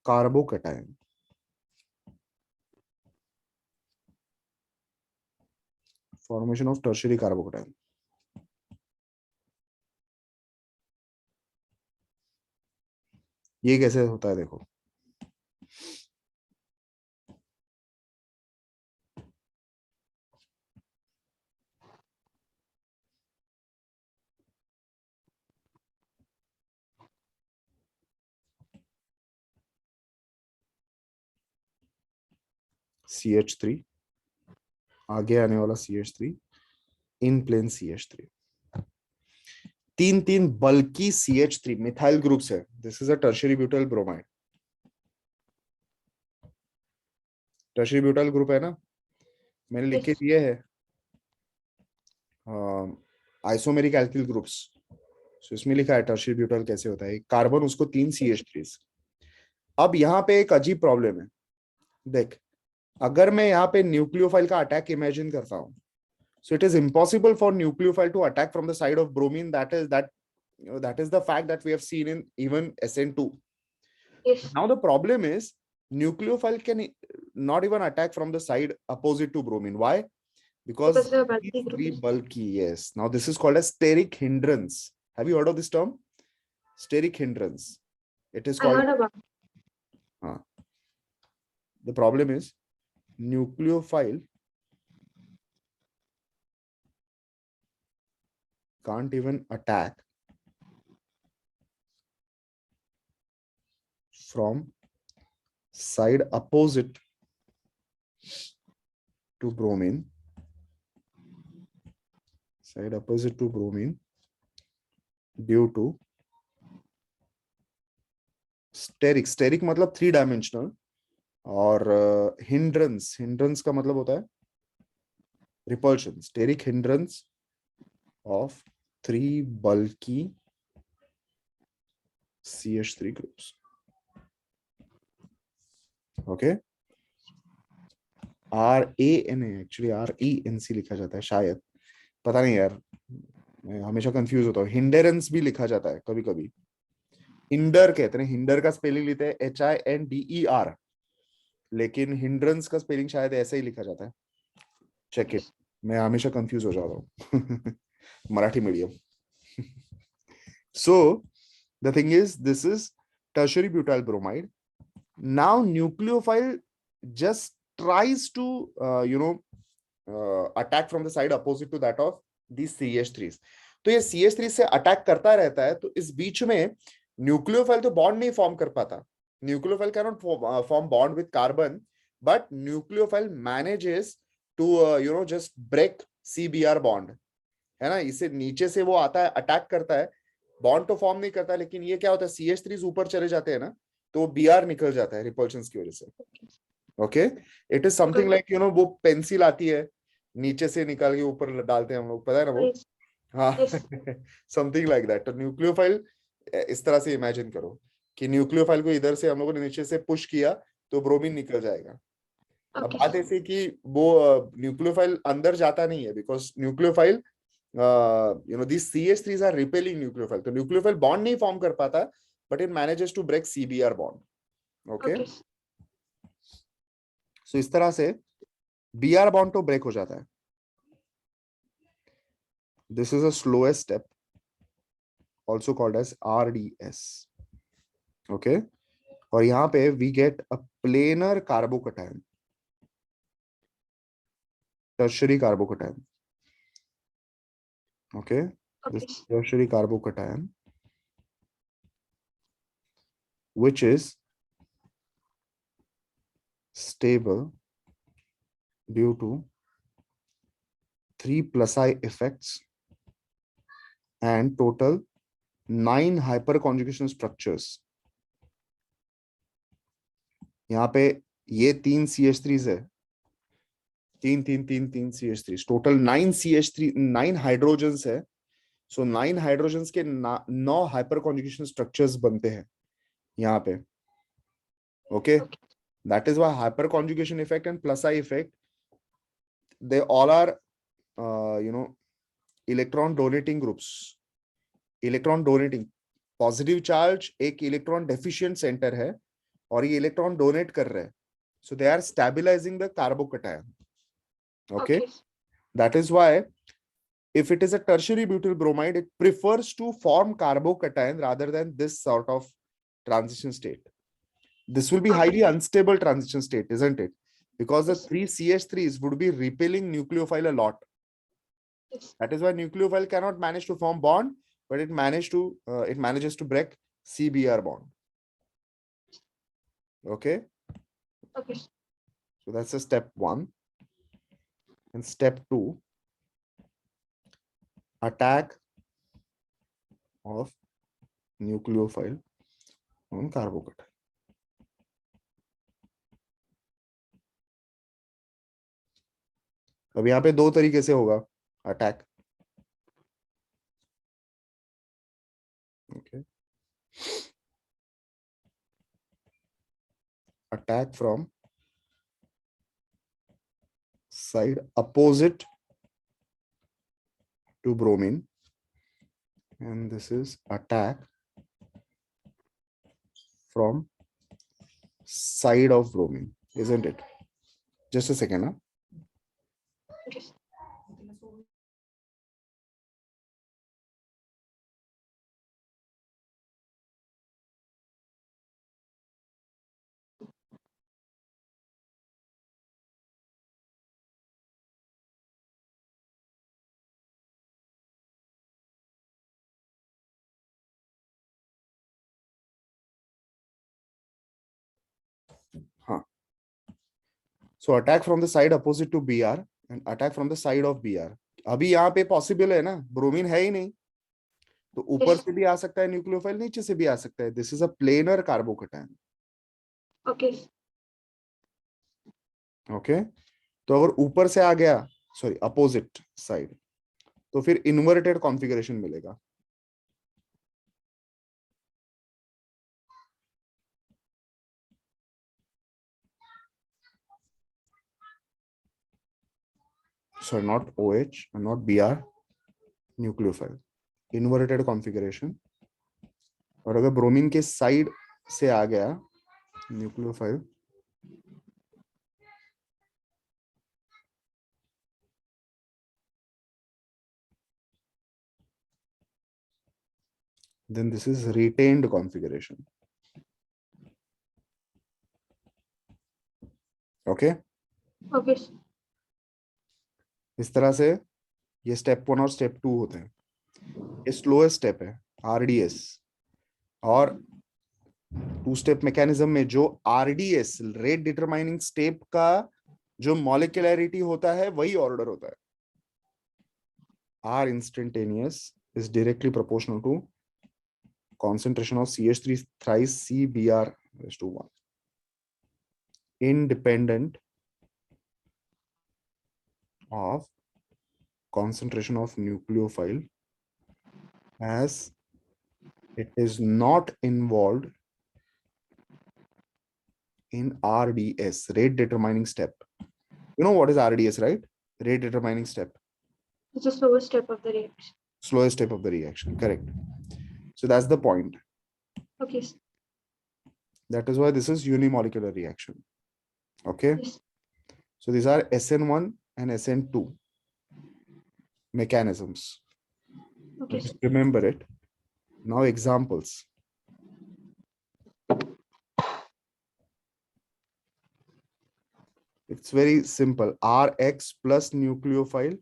carbocation. Formation of tertiary carbocation. ये कैसे होता है देखो, CH3, आगे आने वाला CH3, इन प्लेन CH3, तीन तीन बल्कि CH3 मिथाइल ग्रुप्स है. This is a tertiary butyl bromide. Tertiary butyl group है ना, मैंने लिख के दिए है आइसोमेरिक एल्किल ग्रुप्स. सो इसमें लिखा है टर्शियरी ब्यूटाइल कैसे होता है. कार्बन उसको 3 CH3. अब यहाँ पे एक अजीब प्रॉब्लम है. देख, अगर मैं यहाँ पे न्यूक्लियोफाइल का अटैक इमेजिन करता हूँ, so it is impossible for nucleophile to attack from the side of bromine. That is the fact that we have seen in even Sn2. Yes. Now the problem is nucleophile can not even attack from the side opposite to bromine. Why? Because they're bulky these three groups. bulky. Yes. Now this is called as steric hindrance. Have you heard of this term? Steric hindrance. It is I called. heard about it. The problem is nucleophile can't even attack from side opposite to bromine. Side opposite to bromine due to steric मतलब 3 dimensional, और hindrance का मतलब होता है repulsion. Steric hindrance of 3 bulky CH3 groups. Okay, RANA actually RENC लिखा जाता है शायद, पता नहीं यार, मैं हमेशा कंफ्यूज होता हूँ. हिंडरेंस भी लिखा जाता है कभी कभी, हिंडर कहते हैं. हिंडर का स्पेलिंग लेते हैं HINDER, लेकिन हिंड्रेंस का स्पेलिंग शायद ऐसे ही लिखा जाता है. चेक इट, मैं हमेशा कंफ्यूज हो जाता हूँ. Marathi medium. So the thing is, this is tertiary butyl bromide. Now nucleophile just tries to attack from the side opposite to that of these CH3s. तो ये CH3 से अटैक करता रहता है, तो इस बीच में न्यूक्लियोफाइल तो बॉन्ड नहीं फॉर्म कर पाता. Nucleophile can not form bond with carbon, but nucleophile manages to just break CBr bond, है ना. इसे नीचे से वो आता है, अटैक करता है, बॉन्ड तो फॉर्म नहीं करता, लेकिन ये क्या होता है, CH3 ऊपर चले जाते हैं ना, तो Br निकल जाता है रिपल्शन की वजह से. Okay, it is something like वो पेंसिल आती है, नीचे से निकाल के ऊपर डालते हैं हम लोग, पता है ना वो. हाँ, समथिंग लाइक दैट. तो न्यूक्लियोफाइल इस तरह से इमेजिन करो कि न्यूक्लियोफाइल को इधर से हम लोगों ने नीचे से पुश किया तो ब्रोमीन निकल जाएगा. अब बात ऐसे कि वो न्यूक्लियोफाइल अंदर जाता नहीं है, because nucleophile these CH3s are repelling nucleophile. तो न्यूक्लियोफाइल बॉन्ड नहीं फॉर्म कर पाता, but it manages to break CBr bond. Okay? So इस तरह से Br bond तो ब्रेक हो जाता है. This is a slowest step, also called as RDS. Okay? और यहाँ पे we get a planar carbocation, tertiary carbocation. Okay? This tertiary carbocation, which is stable due to 3 + effects and total 9 hyperconjugation structures. यहाँ पे ये 3 CH3s है, 3 CH3s, total 9 CH3, 9 hydrogens है. सो 9 hydrogens के 9 हाइपरकॉन्जुगेशन structures बनते हैं यहाँ पे. Okay, that is why hyperconjugation effect and +I effect, they all are electron donating groups. Electron donating, positive charge एक इलेक्ट्रॉन डेफिशिएंट सेंटर है और ये इलेक्ट्रॉन डोनेट कर रहे हैं, so they are stabilizing the carbocation. Okay, that is why if it is a tertiary butyl bromide, it prefers to form carbocation rather than this sort of transition state. This will be highly unstable transition state, isn't it? Because the three CH3s would be repelling nucleophile a lot. That is why nucleophile cannot manage to form bond, but it manages to break CBr bond. Okay. Okay. So that's a step 1. And step 2, attack of nucleophile on carbocation. अब यहाँ पे 2 तरीके से होगा attack. Okay. Attack from side opposite to bromine, and this is attack from side of bromine, isn't it? Just a second. Huh? Okay. Huh. So attack from the side opposite to Br and attack from the side of Br. अभी यहाँ पे possible है ना, bromine है ही नहीं, तो ऊपर से भी आ सकता है न्यूक्लियोफाइल, नीचे से भी आ सकता है. This is a planar carbocation. Okay. Okay, तो अगर ऊपर से आ गया, सॉरी अपोजिट साइड, तो फिर इन्वर्टेड कॉन्फ़िगरेशन मिलेगा. Sorry, not OH and not Br, nucleophile, inverted configuration. और अगर ब्रोमीन के साइड से आ गया nucleophile, then this is retained configuration. Okay. Okay. इस तरह से ये स्टेप 1 और स्टेप 2 होते हैं. ये स्लोएस्ट स्टेप है RDS, और 2 स्टेप मैकेनिज्म में जो RDS रेट डिटरमाइनिंग स्टेप का जो मॉलिक्यूलरिटी होता है वही ऑर्डर होता है. R instantaneous is directly proportional to concentration of CH3 thrice CBr raised to 1, independent of concentration of nucleophile, as it is not involved in RDS, rate determining step. You know what is RDS, right? Rate determining step. It's the slowest step of the reaction. Slowest step of the reaction, correct. So that's the point. Okay. That is why this is unimolecular reaction. Okay. Yes. So these are Sn1 and Sn2 mechanisms. Okay. Just remember it. Now examples. It's very simple. Rx plus nucleophile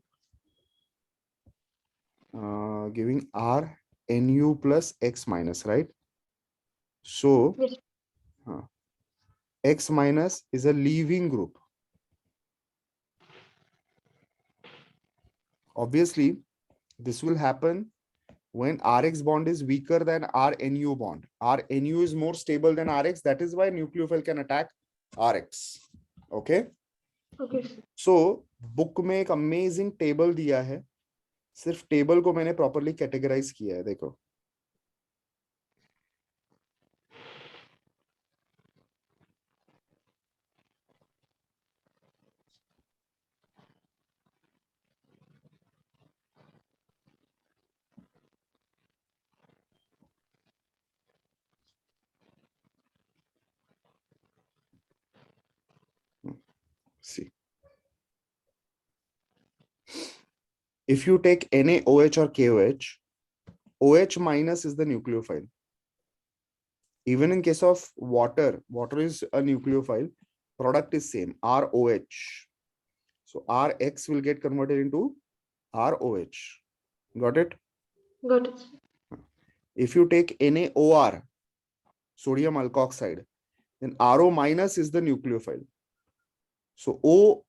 giving Rnu plus X minus, right? So Yes. X minus is a leaving group. Obviously, this will happen when Rx bond is weaker than Rnu bond. Rnu is more stable than Rx. That is why nucleophile can attack Rx. Okay. Okay. So book में एक amazing table दिया है. सिर्फ table को मैंने properly categorise किया है. देखो, See, if you take NaOH or KOH, OH minus is the nucleophile. Even in case of water, water is a nucleophile. Product is same, ROH. So Rx will get converted into ROH. Got it? Got it. If you take NaOR, sodium alkoxide, then RO minus is the nucleophile. So O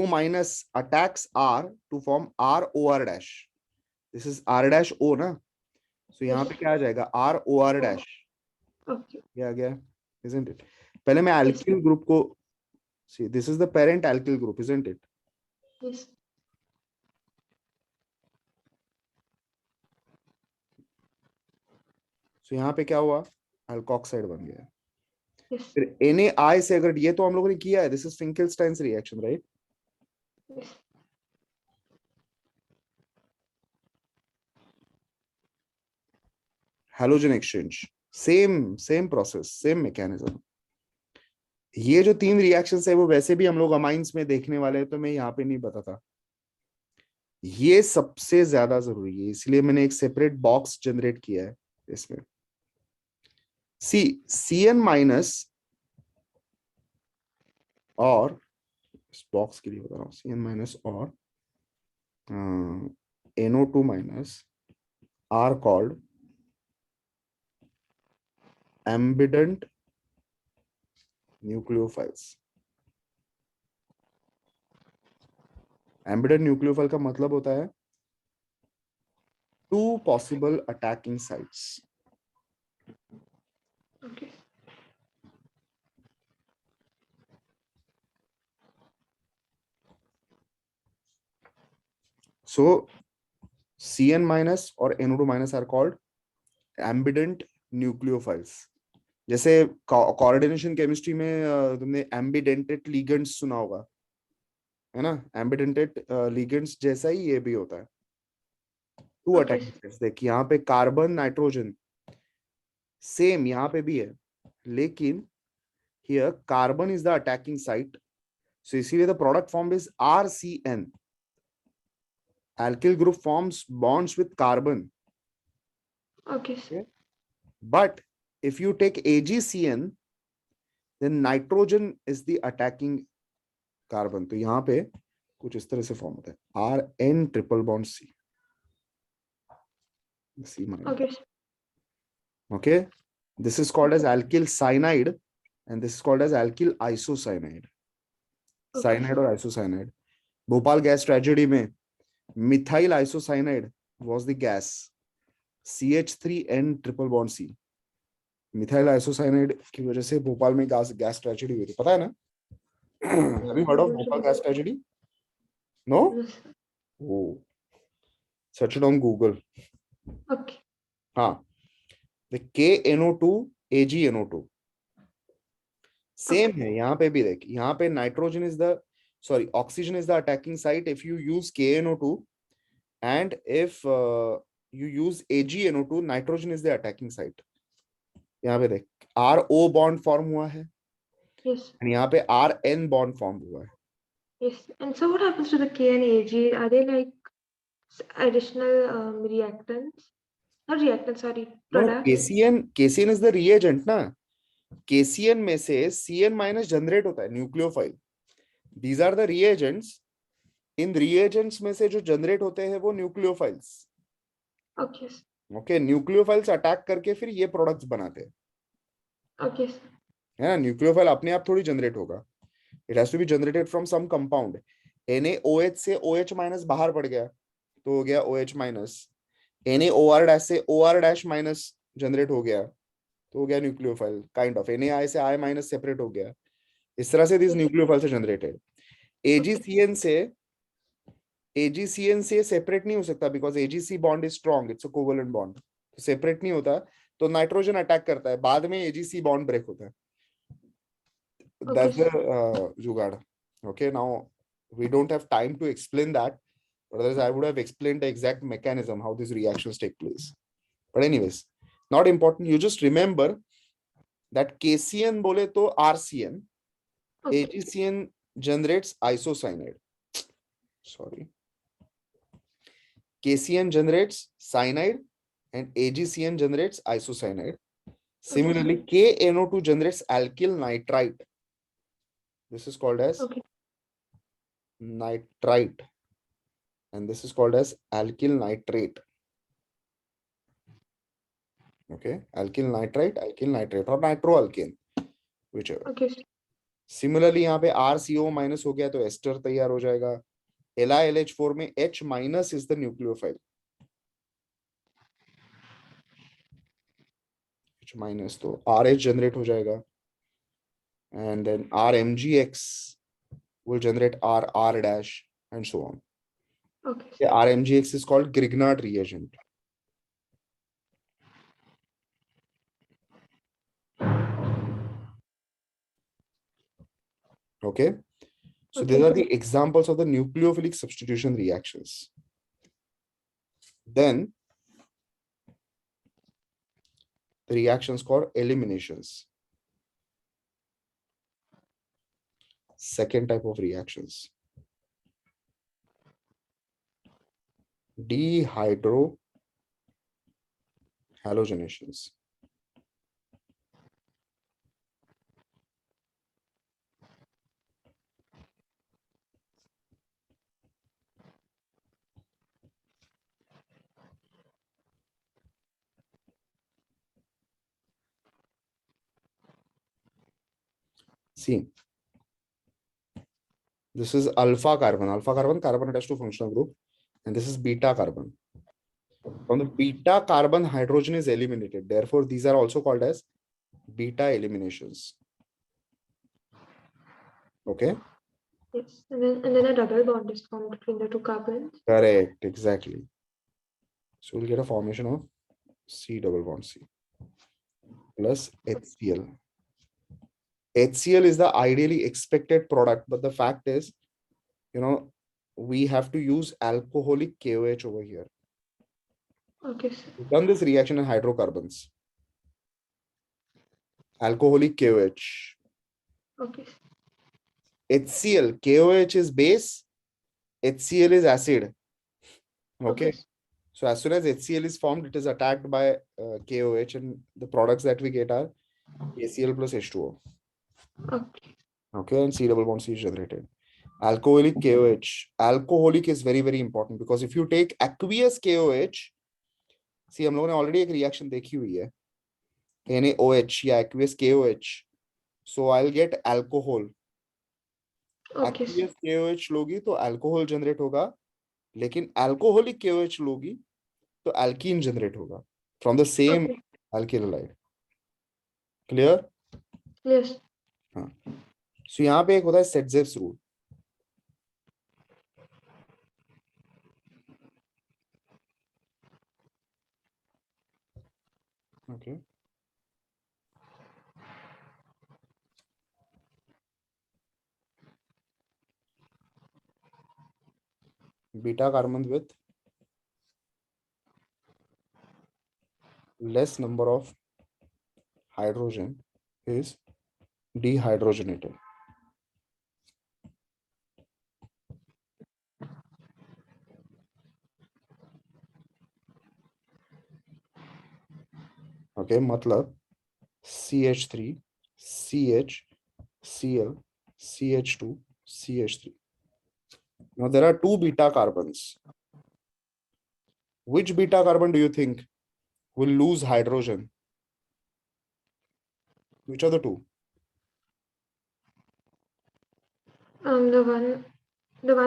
minus attacks R to form ROR dash. This is R dash O na. So यहाँ पे क्या आ जाएगा ROR dash. Okay. क्या आ गया? Isn't it? पहले मैं alkyl group को see, this is the parent alkyl group, isn't it? Yes. So यहाँ पे क्या हुआ? Alkoxide बन गया. Yes. फिर NaI से अगर ये तो हम लोगों ने किया है, this is Finkelstein's reaction, right? Yes. Halogen exchange, same process, same mechanism. ये जो 3 रिएक्शंस है वो वैसे भी हम लोग अमाइंस में देखने वाले हैं, तो मैं यहाँ पे नहीं बताता. ये सबसे ज्यादा जरूरी है, इसलिए मैंने एक सेपरेट बॉक्स जनरेट किया है इसमें. Cn माइनस और इस बॉक्स के लिए बता रहा हूँ, Cn माइनस और NO2 minus are called ambident nucleophiles. Ambident nucleophile का मतलब होता है 2 possible attacking sites. Okay. So Cn minus और NO2 minus are called ambident nucleophiles. जैसे कोऑर्डिनेशन केमिस्ट्री में तुमने एम्बिडेंटेड लिगेंड्स सुना होगा, है ना? एम्बिडेंटेड लिगेंड्स जैसा ही ये भी होता है. 2 अटैकिंग साइट्स. देखिए यहाँ पे कार्बन नाइट्रोजन सेम यहाँ पे भी है, लेकिन here carbon is the attacking site. So इसीलिए the product form is RCN. Alkyl group forms bonds with carbon. Okay. But if you take AgCN, then nitrogen is the attacking carbon. तो यहाँ पे कुछ इस तरह से फॉर्म होता है RN triple bond C. Okay. This is called as alkyl cyanide, and this is called as alkyl isocyanide. Cyanide or isocyanide. Bhopal gas tragedy में methyl isocyanide was the gas. CH3N triple bond C. Methyl isocyanide की वजह से भोपाल में gas tragedy हुई थी, पता है ना? Have you heard of Bhopal gas tragedy? No? Oh. Search it on Google. Okay. हाँ. The KNO2 AgNO2 सेम है. यहाँ पे भी देख, यहाँ पे nitrogen is the oxygen is the attacking site if you use KNO2, and if you use AgNO2, nitrogen is the attacking site. यहाँ पे देख RO bond form हुआ है. Yes. And यहाँ पे RN bond form हुआ है. Yes. And so what happens to the K and Ag? Are they like additional reactants? Not reactants, sorry. Products? No, KCN is the reagent ना. KCN में से Cn minus generate होता है, nucleophile. These are the reagents. In reagents में से जो generate होते हैं वो nucleophiles. Okay. Okay, nucleophiles attack करके फिर ये प्रोडक्ट्स बनाते हैं. Okay. है ना? न्यूक्लियोफाइल अपने आप थोड़ी जनरेट होगा. It has to be generated from some compound. NaOH से OH माइनस बाहर पड़ गया तो हो गया OH माइनस. NaOR डैश से OR डैश माइनस जनरेट हो गया तो हो गया न्यूक्लियोफाइल काइंड ऑफ. NaI से I माइनस सेपरेट हो गया. इस तरह से दिस न्यूक्लियोफाइल से जनरेटेड. AgCN से सेपरेट नहीं हो सकता because AgC bond is strong, it's a covalent bond. तो सेपरेट नहीं होता, तो नाइट्रोजन अटैक करता है, बाद में AgC बॉन्ड ब्रेक होता है. That's the जुगाड़. Okay, now we don't have time to explain that, but otherwise I would have explained the exact mechanism how these reactions take place. But anyways, not important. You just remember that KCN बोले तो RCN, AgCN generates isocyanide. Sorry. KCN generates cyanide and AgCN generates isocyanide. Similarly, KNO2 generates alkyl nitrite. This is called as nitrite. And this is called as alkyl nitrate. Okay, alkyl nitrite or nitroalkane, whichever. Okay. Similarly, यहाँ पे RCO minus हो गया तो ester तैयार हो जाएगा. LiLH4 में H minus is the nucleophile. H minus तो RH generate हो जाएगा. And then RMGX will generate R dash and so on. Okay. RMGX is called Grignard reagent. Okay. So these are the examples of the nucleophilic substitution reactions. Then the reactions called eliminations. Second type of reactions. Dehydrohalogenations. See, this is alpha carbon. Alpha carbon, carbon attached to functional group. And this is beta carbon. From the beta carbon, hydrogen is eliminated. Therefore, these are also called as beta eliminations. Okay? Yes. And then a double bond is formed between the two carbons. Correct. Exactly. So we'll get a formation of C double bond C plus HCl. HCl is the ideally expected product, but the fact is, we have to use alcoholic KOH over here. Okay. We've done this reaction in hydrocarbons. Alcoholic KOH. Okay. HCl, KOH is base, HCl is acid. Okay. So as soon as HCl is formed, it is attacked by KOH, and the products that we get are KCl plus H2O. Okay. Okay, and C double bond C is generated. Alcoholic KOH. Alcoholic is very, very important because if you take aqueous KOH, see, हम लोगों ने already एक reaction देखी हुई है. NaOH या aqueous KOH. So I'll get alcohol. Okay. Aqueous KOH लोगी तो alcohol generate होगा, लेकिन alcoholic KOH लोगी तो alkene generate होगा from the same alkyl halide. Clear? Yes. हाँ. So यहाँ पे एक होता है Setzev's rule. Okay. Beta carbon with less number of hydrogen is dehydrogenated. Okay, matlab CH3, CH, Cl, CH2, CH3. Now there are two beta carbons. Which beta carbon do you think will lose hydrogen? Which are the two? The one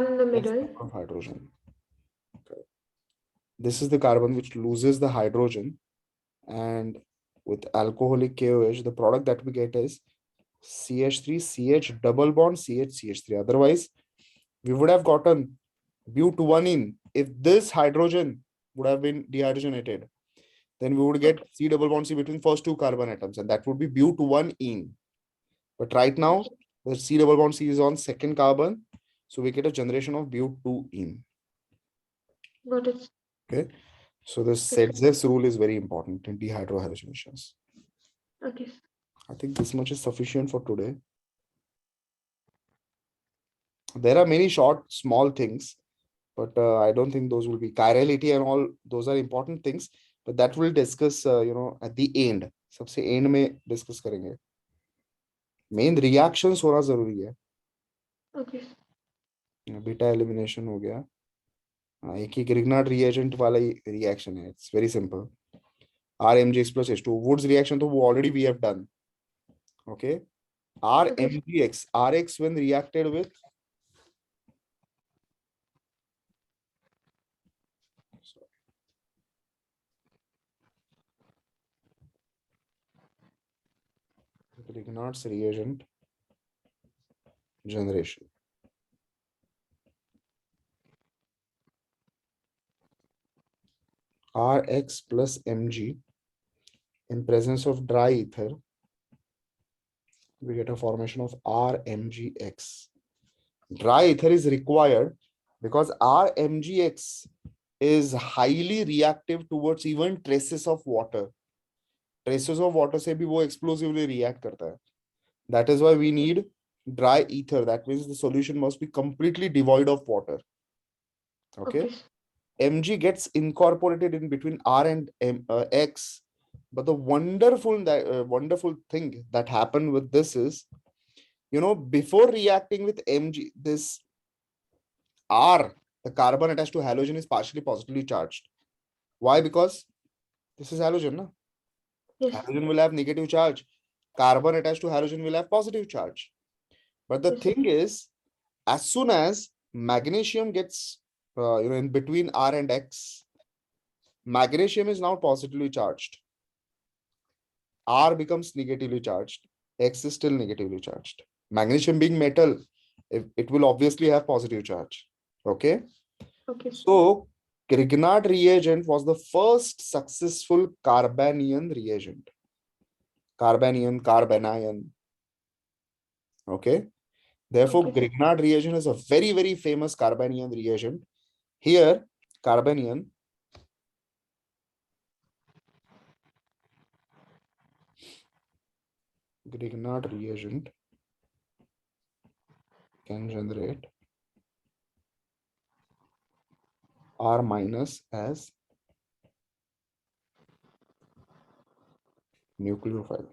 in the middle. Of hydrogen. Okay. This is the carbon which loses the hydrogen, and with alcoholic KOH, the product that we get is CH3, CH double bond, CH, CH3. Otherwise, we would have gotten but1-ene. If this hydrogen would have been dehydrogenated, then we would get C double bond C between first two carbon atoms, and that would be but1-ene. But right now, the C double bond C is on second carbon, so we get a generation of but2-ene. Got it. Okay, so the Setzev's rule is very important in dehydrohalogenations. Okay. I think this much is sufficient for today. There are many short, small things, but I don't think those will be chirality and all. Those are important things, but that we'll discuss, at the end. सबसे end में discuss करेंगे. Main reactions होना जरूरी है. Okay. Beta elimination हो गया. एक ही Grignard reagent वाला ही reaction है. It's very simple. RMGX plus H2. Wood's reaction तो वो already we have done. Okay. RMGX. RX when reacted with Grignard's reagent generation. Rx plus Mg in presence of dry ether, we get a formation of RMGX. Dry ether is required because RMGX is highly reactive towards even traces of water. Traces of water से भी वो explosively react करता है. That is why we need dry ether. That means the solution must be completely devoid of water. Okay. Mg gets incorporated in between R and X. But the wonderful thing that happened with this is, before reacting with Mg, this R, the carbon attached to halogen, is partially positively charged. Why? Because this is halogen, no? Yes. Halogen will have negative charge. Carbon attached to halogen will have positive charge. But the thing is, as soon as magnesium gets, in between R and X, magnesium is now positively charged. R becomes negatively charged. X is still negatively charged. Magnesium being metal, it will obviously have positive charge. Okay. Okay. So Grignard reagent was the first successful carbanion reagent. Carbanion. Okay. Therefore, Grignard reagent is a very, very famous carbanion reagent. Here, carbanion Grignard reagent can generate R minus as nucleophile.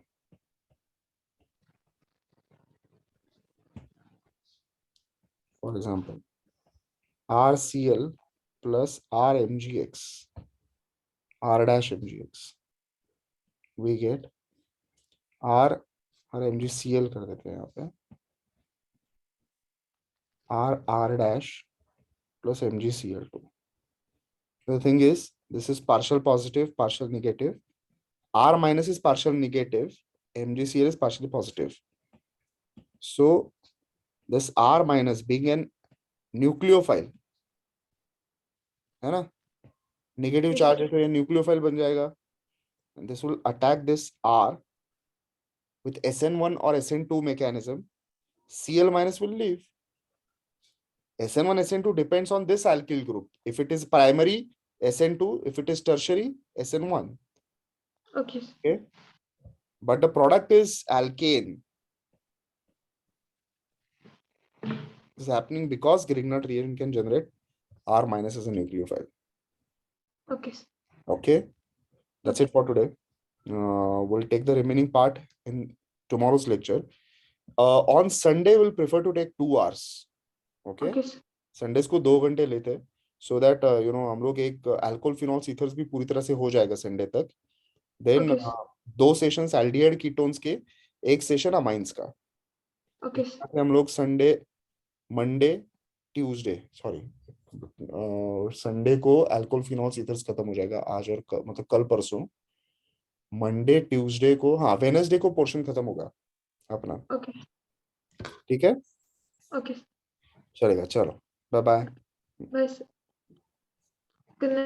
For example, RCl plus RMGX, R dash MGX, we get R और MgCl कर देते हैं यहाँ पे R dash plus MgCl2. The thing is, this is partial positive, partial negative. R minus is partial negative, MgCl is partially positive. So this R minus being an nucleophile, है ना? Negative charge है तो ये nucleophile बन जाएगा. And this will attack this R with Sn1 or Sn2 mechanism. Cl minus will leave. Sn1, Sn2 depends on this alkyl group. If it is primary, Sn2. If it is tertiary, Sn1. Okay. Okay. But the product is alkane. This is happening because Grignard reagent can generate R minus as a nucleophile. Okay. Okay. That's it for today. We'll take the remaining part in tomorrow's lecture. On Sunday, we'll prefer to take 2 hours. Okay. Sundays को 2 घंटे लेते हैं so that हम लोग एक alcohol phenols ethers भी पूरी तरह से हो जाएगा संडे तक. Then 2 सेशंस aldehyde ketones के, 1 सेशन अमाइंस का. Okay. हम लोग संडे, मंडे, ट्यूसडे, संडे को अल्कोहल फिनॉल्स ईथर्स खत्म हो जाएगा आज और मतलब कल परसों. मंडे ट्यूसडे को, हाँ वेडनेसडे को पोर्शन खत्म होगा अपना. ठीक है. Okay. चलेगा. चलो बाय बाय. Bye.